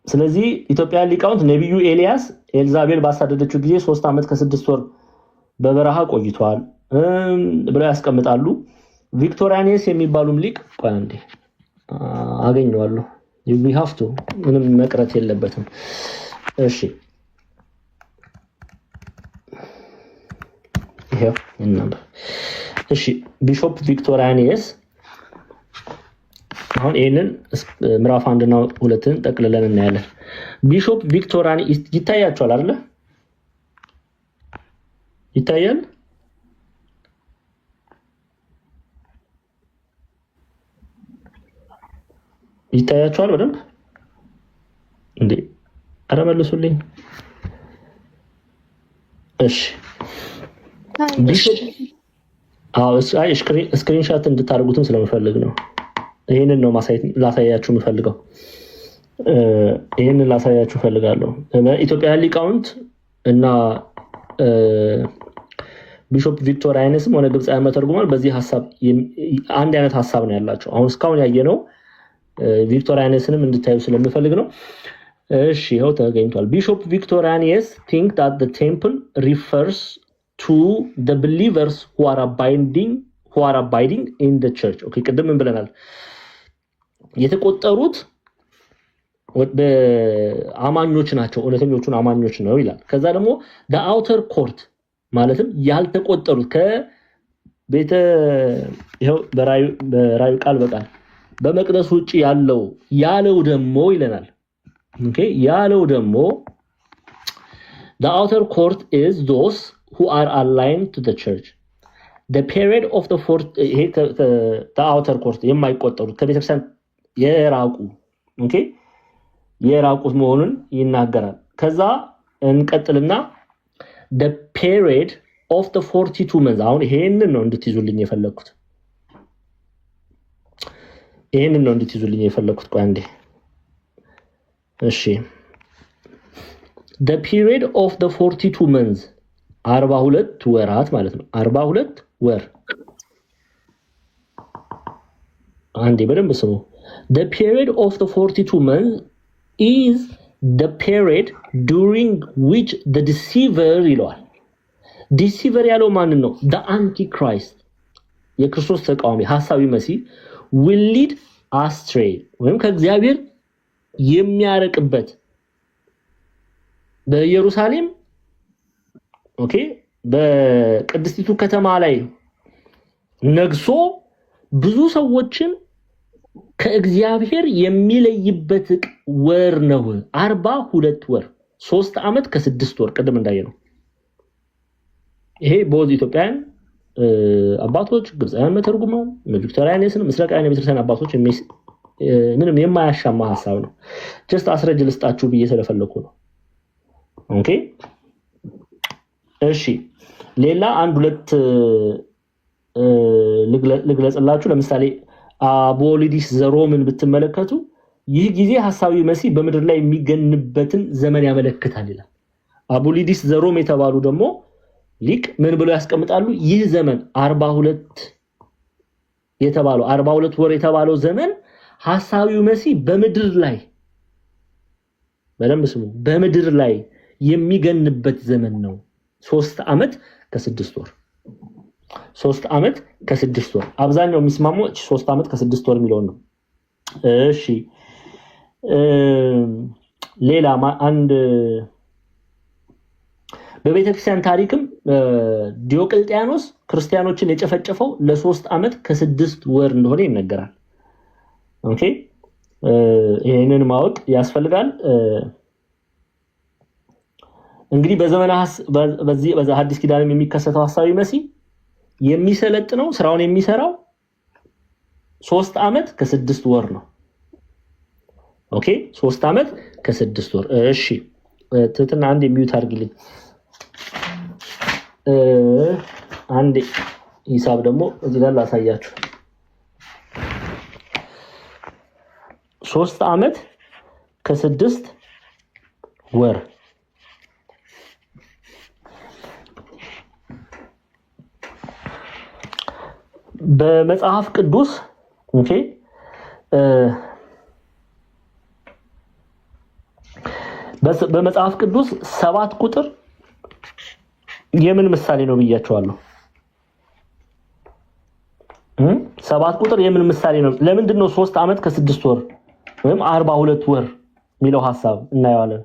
ስለዚህ ኢትዮጵያ ሊቃውንት ነብዩ ኤልያስ ኤልዛቤል ባሳደደችው ጊዜ 3 ዓመት ከ6 ወር በበረሃ ቆይቷል ብለው ያስቀምጣሉ። ቪክቶሪያኒስ የሚባሉም ሊቅ ቆይ አንዴ አገኘዋለሁ። you have to ምንም መቅረት የለበትም። እሺ ይሄው እናንተ እሺ ቢሾፕ ቪክቶሪያኒስ አሁን ይሄንን ምዕራፍ 1 እና 2ን ጠቅልለን እናያለን። ቢሾፕ ቪክቶሪያኒስ ይታያችኋል አይደል? ይታያል? ይታያችኋል በደንብ እንዴ? አረ መልሱልኝ። እሺ ስክሪንሾት እንድታደርጉትም ስለምፈልግ ነው። ይሄንን ነው ላሳያችሁ የምፈልገው። ይሄንን ላሳያችሁ ፈልጋለሁ። ኢትዮጵያ ሊቃውንት እና ቢሾፕ ቪክቶሪያኒስም ሆነ ግብፃውያን መተርጉማን በዚህ ሐሳብ አንድ አይነት ሐሳብ ነው ያላቸው። አሁን እስካሁን ያየነው ቪክቶሪያኒስንም እንድታዩ ስለምፈልግ ነው። እሺ ይኸው ተገኝቷል። ቢሾፕ ቪክቶሪያኒስ think that the temple refers to the believers who are abiding in the church. ኦኬ ቅድም ምን ብለናል? የተቆጠሩት አማኞች ናቸው፣ እውነተኞቹን አማኞች ነው ይላል። ከዛ ደግሞ the outer court ማለትም ያልተቆጠሩት ከቤተ ይኸው በራዩ ቃል በቃል በመቅደስ ውጪ ያለው ደግሞ ይለናል። ኦኬ ያለው ደግሞ the outer court is those who are aligned to the church. The period of the the outer court የማይቆጠሩት ከቤተክርስቲያን የራቁ ኦኬ የራቁት መሆኑን ይናገራል። ከዛ እንቀጥልና the period of the 42 months አሁን ይሄንን ነው እንድትይዙልኝ የፈለኩት። ቆይ አንዴ እሺ the period of the 42 months 42 ወራት ማለት ነው። 42 ወር አንዴ በደንብ ስሙ። the period of the 42 months is the period during which the deceiver ይለዋል። ዲሲቨር ያለው ማንን ነው? the antichrist የክርስቶስ ተቃዋሚ ሐሳዊ መሲህ will lead astray ወይም ከእግዚአብሔር የሚያርቅበት በኢየሩሳሌም ኦኬ በቅድስቲቱ ከተማ ላይ ነግሶ ብዙ ሰዎችን ከእግዚአብሔር የሚለይበት ወር ነው። 42 ወር 3 ዓመት ከ6 ወር ቅድም እንዳየነው ይሄ ቦዝ ኢትዮጵያን አባቶች ግብፃውያን መተርጉመው ቪክቶሪያን የስነ ምስራቃውያን የቤተክርስቲያን አባቶች ምንም የማያሻማ ሐሳብ ነው። ጀስት አስረጅ ልስጣችሁ ብዬ ስለፈለኩ ነው። ኦኬ እሺ ሌላ አንድ ሁለት ልግለጽላችሁ። ለምሳሌ አቦሊዲስ ዘሮምን ብትመለከቱ ይህ ጊዜ ሐሳዊ መሲህ በምድር ላይ የሚገንበትን ዘመን ያመለክታል ይላል። አቦሊዲስ ዘሮም የተባሉ ደግሞ ሊቅ ምን ብለው ያስቀምጣሉ? ይህ ዘመን 42 የተባለው 42 ወር የተባለው ዘመን ሐሳዊው መሲህ በምድር ላይ በደንብ ስሙ፣ በምድር ላይ የሚገንበት ዘመን ነው። 3 ዓመት ከ6 ወር 3 ዓመት ከ6 ወር አብዛኛው የሚስማማው 3 ዓመት ከ6 ወር የሚለው ነው። እሺ ሌላ አንድ በቤተክርስቲያን ታሪክም ዲዮቅልጥያኖስ ክርስቲያኖችን የጨፈጨፈው ለ3 ዓመት ከ6 ወር እንደሆነ ይነገራል። ኦኬ ይሄንን ማወቅ ያስፈልጋል። እንግዲህ በዚህ ሐዲስ ኪዳንም የሚከሰተው ሐሳዊ መሲህ የሚሰለጥነው ስራውን የሚሰራው 3 ዓመት ከ6 ወር ነው። ኦኬ 3 ዓመት ከ6 ወር። እሺ ትትና አንድ የሚዩት አድርግልኝ። አንድ ሂሳብ ደግሞ እዚህ ጋር ላሳያችሁ። 3 ዓመት ከ6 ወር በመጽሐፍ ቅዱስ ኦኬ በመጽሐፍ ቅዱስ 7 ቁጥር የምን ምሳሌ ነው ብያቸዋለሁ? 7 ቁጥር የምን ምሳሌ ነው? ለምንድን ነው 3 ዓመት ከ6 ወር ወይም 42 ወር የሚለው ሐሳብ እናየዋለን።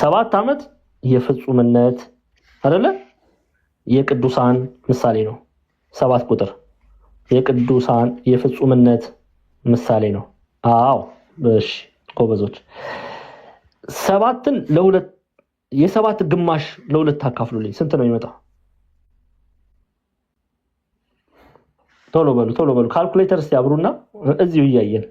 7 ዓመት የፍጹምነት አይደለ? የቅዱሳን ምሳሌ ነው። 7 ቁጥር የቅዱሳን የፍጹምነት ምሳሌ ነው። አዎ እሺ ጎበዞች። 7ን ለሁለት የ7 ግማሽ ለሁለት አካፍሉልኝ። ስንት ነው የሚመጣው? ቶሎ በሉ ካልኩሌተር እስቲ አብሩና እዚሁ እያየን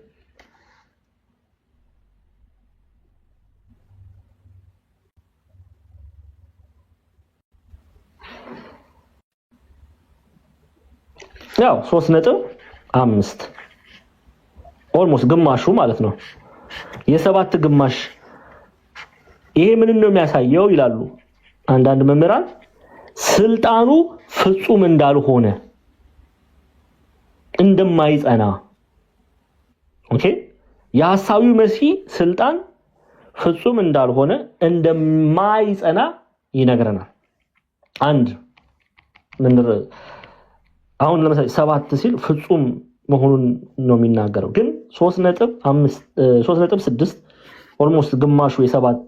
ያው 3.5 ኦልሞስት ግማሹ ማለት ነው። የ7 ግማሽ ይሄ ምን ነው የሚያሳየው ይላሉ አንዳንድ መምህራን፣ ስልጣኑ ፍጹም እንዳልሆነ እንደማይጸና። ኦኬ የሐሳዊው መሲህ ስልጣን ፍጹም እንዳልሆነ እንደማይጸና ይነግረናል። አንድ ምን አሁን ለምሳሌ 7 ሲል ፍጹም መሆኑን ነው የሚናገረው፣ ግን 3.6 ኦልሞስት ግማሹ የ7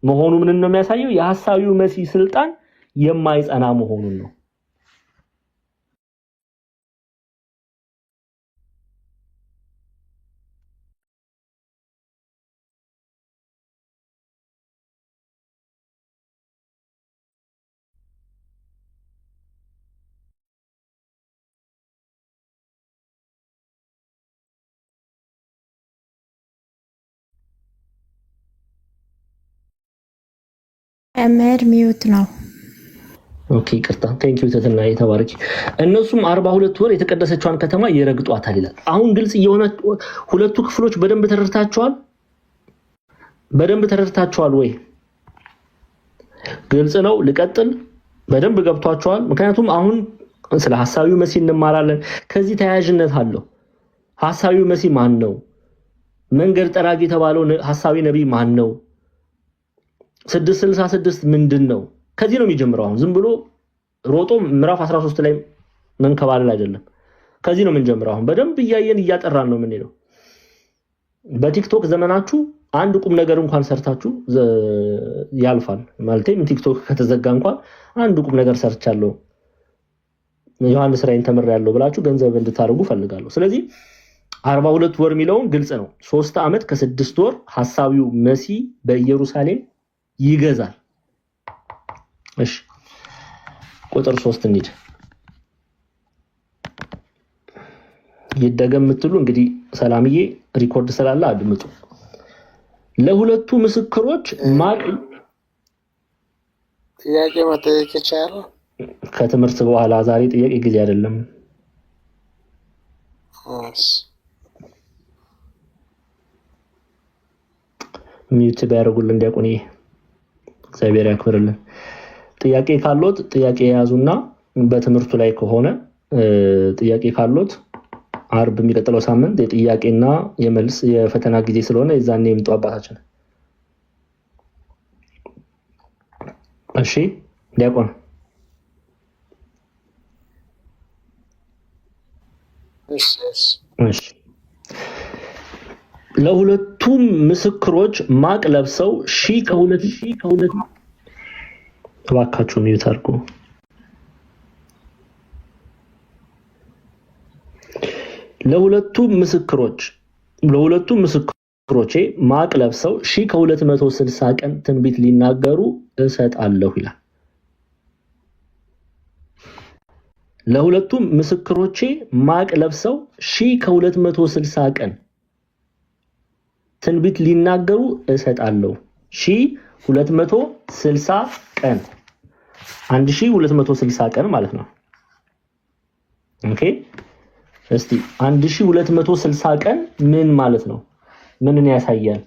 መሆኑ ምን ነው የሚያሳየው? የሐሳዊው መሲህ ስልጣን የማይጸና መሆኑን ነው። መምህር ሚዩት ነው። ኦኬ ይቅርታ። ቴንኪው ተትና የተባረኪ። እነሱም 42 ወር የተቀደሰችዋን ከተማ ይረግጧታል ይላል። አሁን ግልጽ የሆነ ሁለቱ ክፍሎች በደንብ ተረድታችኋል ወይ? ግልጽ ነው። ልቀጥል። በደንብ ገብቷችኋል? ምክንያቱም አሁን ስለ ሐሳዊው መሲህ እንማራለን። ከዚህ ተያያዥነት አለው። ሐሳዊው መሲህ ማን ነው? መንገድ ጠራጊ የተባለው ሐሳዊ ነብይ ማን ነው? 666 ምንድን ነው? ከዚህ ነው የሚጀምረው። አሁን ዝም ብሎ ሮጦ ምዕራፍ 13 ላይ መንከባለል አይደለም። ከዚህ ነው የምንጀምረው። አሁን በደንብ እያየን እያጠራን ነው የምንሄደው። በቲክቶክ ዘመናችሁ አንድ ቁም ነገር እንኳን ሰርታችሁ ያልፋል ማለትም ቲክቶክ ከተዘጋ እንኳን አንድ ቁም ነገር ሰርቻለሁ ዮሐንስ ራእይን ተመረያለሁ ብላችሁ ገንዘብ እንድታደርጉ ፈልጋለሁ። ስለዚህ 42 ወር የሚለውን ግልጽ ነው። 3 ዓመት ከ6 ወር ሐሳዊው መሲህ በኢየሩሳሌም ይገዛል። እሺ ቁጥር 3 እንሂድ። ይደገም የምትሉ እንግዲህ ሰላምዬ ሪኮርድ ስላለ አድምጡ። ለሁለቱ ምስክሮች ጥያቄ መጠየቅ ይቻላል? ከትምህርት በኋላ ዛሬ ጥያቄ ጊዜ አይደለም። ሚውት ቢያደርጉልን እንዲያውቁን እግዚአብሔር ያክብርልን። ጥያቄ ካሎት ጥያቄ የያዙና በትምህርቱ ላይ ከሆነ ጥያቄ ካሎት አርብ የሚቀጥለው ሳምንት የጥያቄና የመልስ የፈተና ጊዜ ስለሆነ የዛኔ የምጡ አባታችን። እሺ ዲያቆን እሺ። ለሁለቱም ምስክሮች ማቅ ለብሰው ከሁለት እባካችሁ ሚውት አድርጉ። ለሁለቱም ምስክሮቼ ማቅ ለብሰው 1260 ቀን ትንቢት ሊናገሩ እሰጣለሁ ይላል። ለሁለቱም ምስክሮቼ ማቅ ለብሰው 1260 ቀን ትንቢት ሊናገሩ እሰጣለሁ። 1260 ቀን 1260 ቀን ማለት ነው። ኦኬ እስቲ 1260 ቀን ምን ማለት ነው? ምንን ያሳያል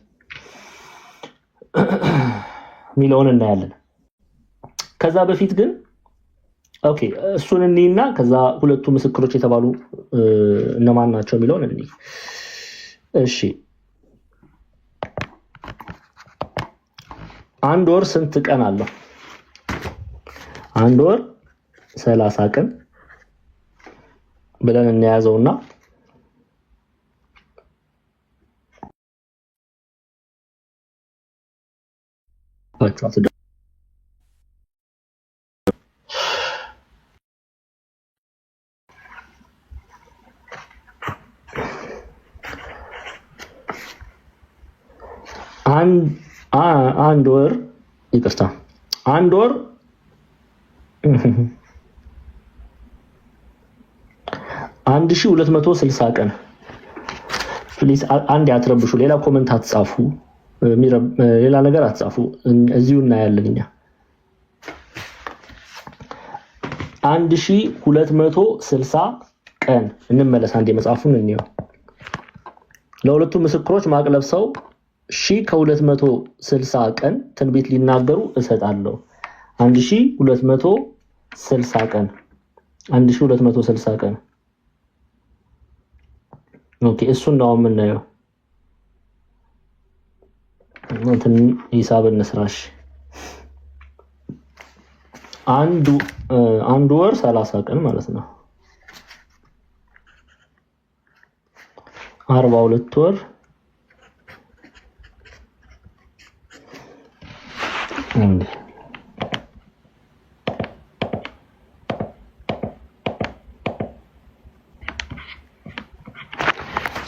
ሚለውን እናያለን። ከዛ በፊት ግን ኦኬ እሱን እንይና ከዛ ሁለቱ ምስክሮች የተባሉ እነማን ናቸው ሚለውን እንይ። እሺ አንድ ወር ስንት ቀን አለው? አንድ ወር 30 ቀን ብለን እንያዘውና አንድ ወር ይቅርታ አንድ ወር 1260 ቀን። ፕሊዝ አንድ ያትረብሹ፣ ሌላ ኮሜንት አትጻፉ፣ ሌላ ነገር አትጻፉ። እዚሁ እናያለን እኛ 1260 ቀን እንመለስ። አንድ የመጽሐፉን እንየው። ለሁለቱ ምስክሮች ማቅ ለብሰው 1260 ቀን ትንቢት ሊናገሩ እሰጣለሁ። 1260 ቀን 1260 ቀን ኦኬ እሱን ነው የምናየው። እንትን ሂሳብ እንስራሽ። አንድ ወር 30 ቀን ማለት ነው። 42 ወር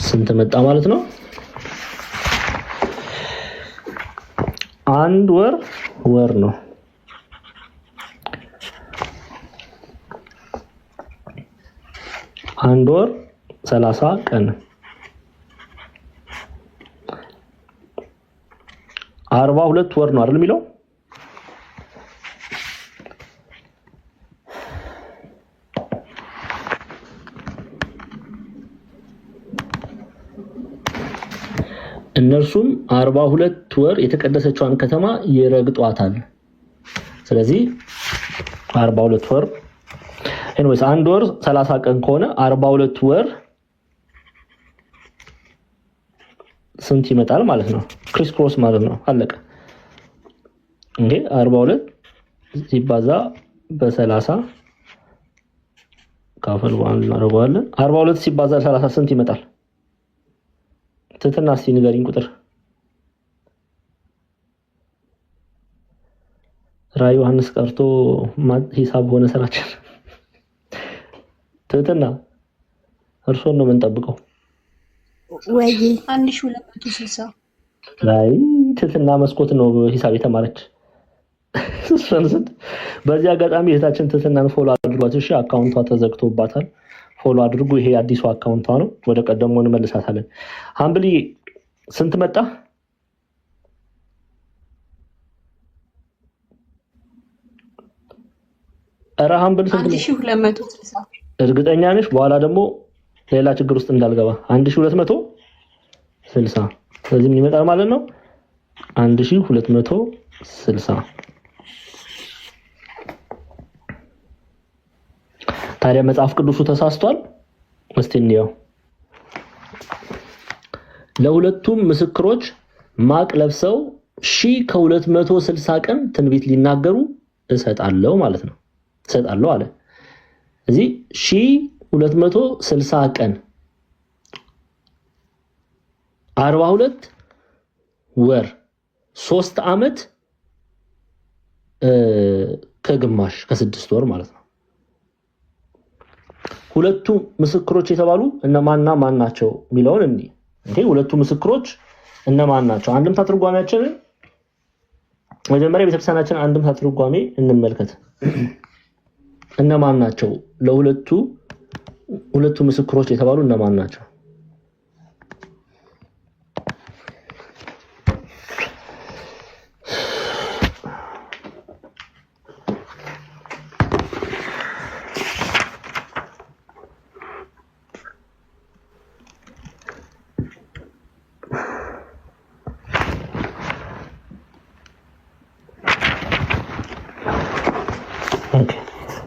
ስንት መጣ ማለት ነው? አንድ ወር ነው። አንድ ወር 30 ቀን 42 ወር ነው አይደል የሚለው? እነርሱም 42 ወር የተቀደሰችዋን ከተማ ይረግጧታል። ስለዚህ 42 ወር ኤኒዌይስ አንድ ወር 30 ቀን ከሆነ 42 ወር ስንት ይመጣል ማለት ነው? ክሪስ ክሮስ ማለት ነው። አለቀ እንዴ 42 ሲባዛ በ30 ካፈል ዋን እናደርገዋለን። 42 ሲባዛ 30 ስንት ይመጣል? ትትና እስቲ ንገሪኝ ቁጥር። ራዕይ ዮሐንስ ቀርቶ ሂሳብ ሆነ ስራችን። ትትና እርሶን ነው የምንጠብቀው። ወይ 1260 ላይ ትትና መስኮት ነው ሂሳብ የተማረች። በዚህ አጋጣሚ እህታችን ትትናን ፎሎ አድርጓት። እሺ አካውንቷ ተዘግቶባታል። ፎሎ አድርጉ። ይሄ አዲሱ አካውንቷ ነው። ወደ ቀደመው እንመልሳታለን። ሃምብሊ ስንት መጣ? ኧረ ሃምብል ስንት? 1260 እርግጠኛ ነሽ? በኋላ ደግሞ ሌላ ችግር ውስጥ እንዳልገባ 1260 ስለዚህ ምን ይመጣል ማለት ነው? 1260 ታዲያ መጽሐፍ ቅዱሱ ተሳስቷል? እስቲ እንየው። ለሁለቱም ምስክሮች ማቅ ለብሰው 1260 ቀን ትንቢት ሊናገሩ እሰጣለሁ ማለት ነው። እሰጣለሁ አለ። እዚህ 1260 ቀን 42 ወር 3 ዓመት ከግማሽ ከ6 ወር ማለት ነው። ሁለቱ ምስክሮች የተባሉ እነማንና ማን ናቸው የሚለውን እንዴ ሁለቱ ምስክሮች እነማን ናቸው? አንድምታ ትርጓሜያችንን መጀመሪያ ቤተክርስቲያናችን አንድምታ ትርጓሜ እንመልከት። እነማን ናቸው? ሁለቱ ምስክሮች የተባሉ እነማን ናቸው?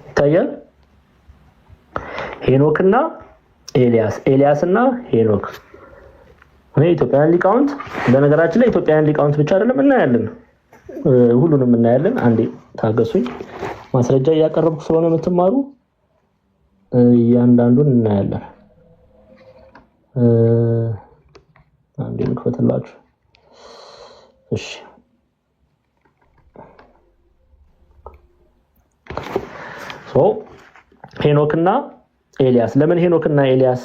ይታያል። ሄኖክና ኤልያስ፣ ኤልያስና ሄኖክ። ኢትዮጵያውያን ሊቃውንት፣ በነገራችን ላይ ኢትዮጵያውያን ሊቃውንት ብቻ አይደለም እናያለን፣ ሁሉንም እናያለን። አንዴ ታገሱኝ፣ ማስረጃ እያቀረብኩ ስለሆነ የምትማሩ እያንዳንዱን እናያለን። አንዴ ልክፈትላችሁ። እሺ ሄኖክና ኤልያስ። ለምን ሄኖክና ኤልያስ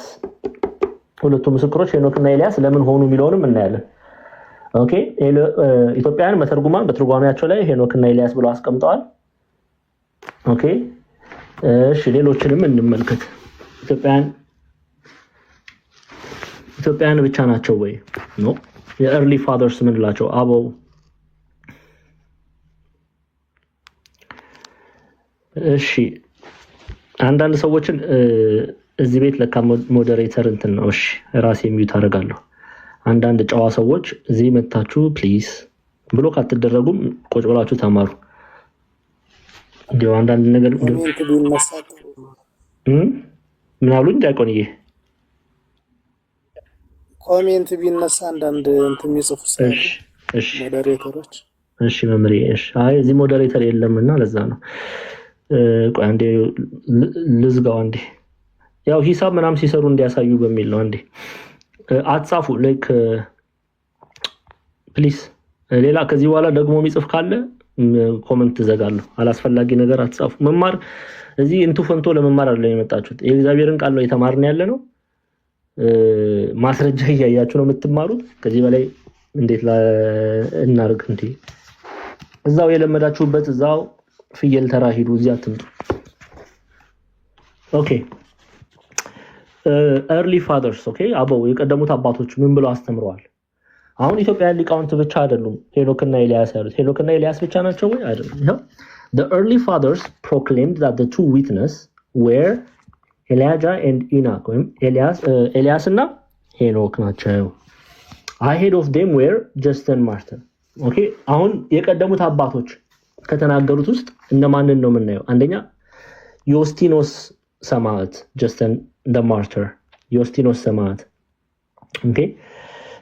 ሁለቱ ምስክሮች ሄኖክና ኤልያስ ለምን ሆኑ የሚለውንም እናያለን። ኦኬ ኢትዮጵያውያን መተርጉማን በትርጓሜያቸው ላይ ሄኖክና ኤልያስ ብለው አስቀምጠዋል። ኦኬ እሺ ሌሎችንም እንመልከት። ኢትዮጵያውያን ብቻ ናቸው ወይ? ኖ የኤርሊ ፋዘርስ ምንላቸው አበው እሺ አንዳንድ ሰዎችን እዚህ ቤት ለካ ሞዴሬተር እንትን ነው። እሺ ራሴ ሚዩት አደርጋለሁ። አንዳንድ ጨዋ ሰዎች እዚህ መታችሁ ፕሊዝ ብሎክ አትደረጉም፣ ቁጭ ብላችሁ ተማሩ። እንዴው አንዳንድ ነገር ምን አሉኝ ዲያቆንዬ? ኮሜንት ቢነሳ አንዳንድ እንትን የሚጽፉ ሰዎች እሺ ሞዴሬተሮች እሺ መምሪ እሺ አይ እዚህ ሞዴሬተር የለምና ለዛ ነው። ቆይ አንዴ ልዝጋው። አንዴ ያው ሂሳብ ምናምን ሲሰሩ እንዲያሳዩ በሚል ነው። አንዴ አትጻፉ ላይክ ፕሊዝ። ሌላ ከዚህ በኋላ ደግሞ የሚጽፍ ካለ ኮሜንት ዘጋለሁ። አላስፈላጊ ነገር አትጻፉ። መማር እዚህ እንቱ ፈንቶ ለመማር አይደለም የመጣችሁት። የእግዚአብሔርን ቃል ነው የተማርን ያለ ነው። ማስረጃ እያያችሁ ነው የምትማሩት። ከዚህ በላይ እንዴት እናርግ እንዴ? እዛው የለመዳችሁበት እዛው ፍየል ተራ ሂዱ፣ እዚህ አትምጡ። ኦኬ ኤርሊ ፋዘርስ ኦኬ አበው የቀደሙት አባቶች ምን ብለው አስተምረዋል? አሁን ኢትዮጵያውያን ሊቃውንት ብቻ አይደሉም ሄኖክና ኤልያስ ያሉት። ሄኖክና ኤልያስ ብቻ ናቸው ወይ? አይደሉም። The early fathers proclaimed that the two witnesses were Elijah and Enoch. ወይም ኤልያስ እና ሄኖክ ናቸው። Ahead of them were Justin Martin. ኦኬ አሁን የቀደሙት አባቶች ከተናገሩት ውስጥ እነማንን ነው የምናየው? አንደኛ ዮስቲኖስ ሰማዕት ጀስተን ደ ማርተር ዮስጢኖስ ሰማዕት። ኦኬ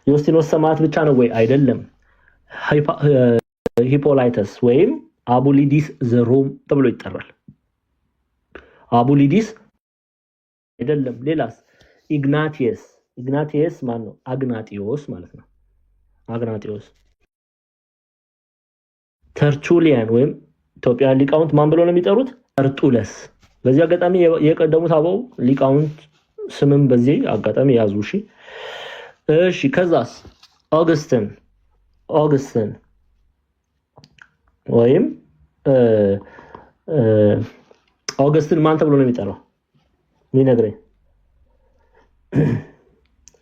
ዮስጢኖስ ሰማዕት ብቻ ነው ወይ? አይደለም። ሂፖላይተስ ወይም አቡሊዲስ ዘሮም ተብሎ ይጠራል። አቡሊዲስ አይደለም። ሌላስ? ኢግናቲየስ ማን ነው? አግናጢዮስ ማለት ነው። አግናጢዮስ። ተርቹሊያን ወይም ኢትዮጵያ ሊቃውንት ማን ብለው ነው የሚጠሩት? ተርጡለስ። በዚህ አጋጣሚ የቀደሙት አበው ሊቃውንት ስምም በዚህ አጋጣሚ ያዙ። እሺ ከዛስ? ኦገስትን ወይም ኦገስትን ማን ተብሎ ነው የሚጠራው? ሚነግረኝ።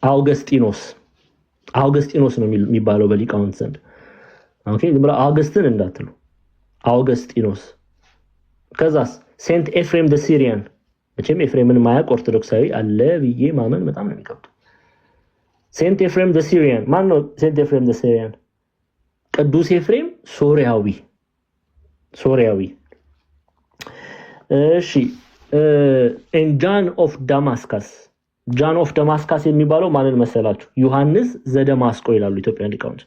አውገስጢኖስ ነው የሚባለው በሊቃውንት ዘንድ። ኦኬ ዝም ብላ አውገስትን እንዳትሉ፣ አውገስጢኖስ። ከዛስ? ሴንት ኤፍሬም ደ ሲሪያን። መቼም ኤፍሬምን ማያውቅ ኦርቶዶክሳዊ አለ ብዬ ማመን በጣም ነው የሚከብድ። ሴንት ኤፍሬም ደ ሲሪያን ማን ነው? ሴንት ኤፍሬም ደ ሲሪያን ቅዱስ ኤፍሬም ሶሪያዊ። እሺ ጃን ኦፍ ዳማስካስ የሚባለው ማንን መሰላችሁ? ዮሐንስ ዘደማስቆ ይላሉ ኢትዮጵያን ሊቃውንት።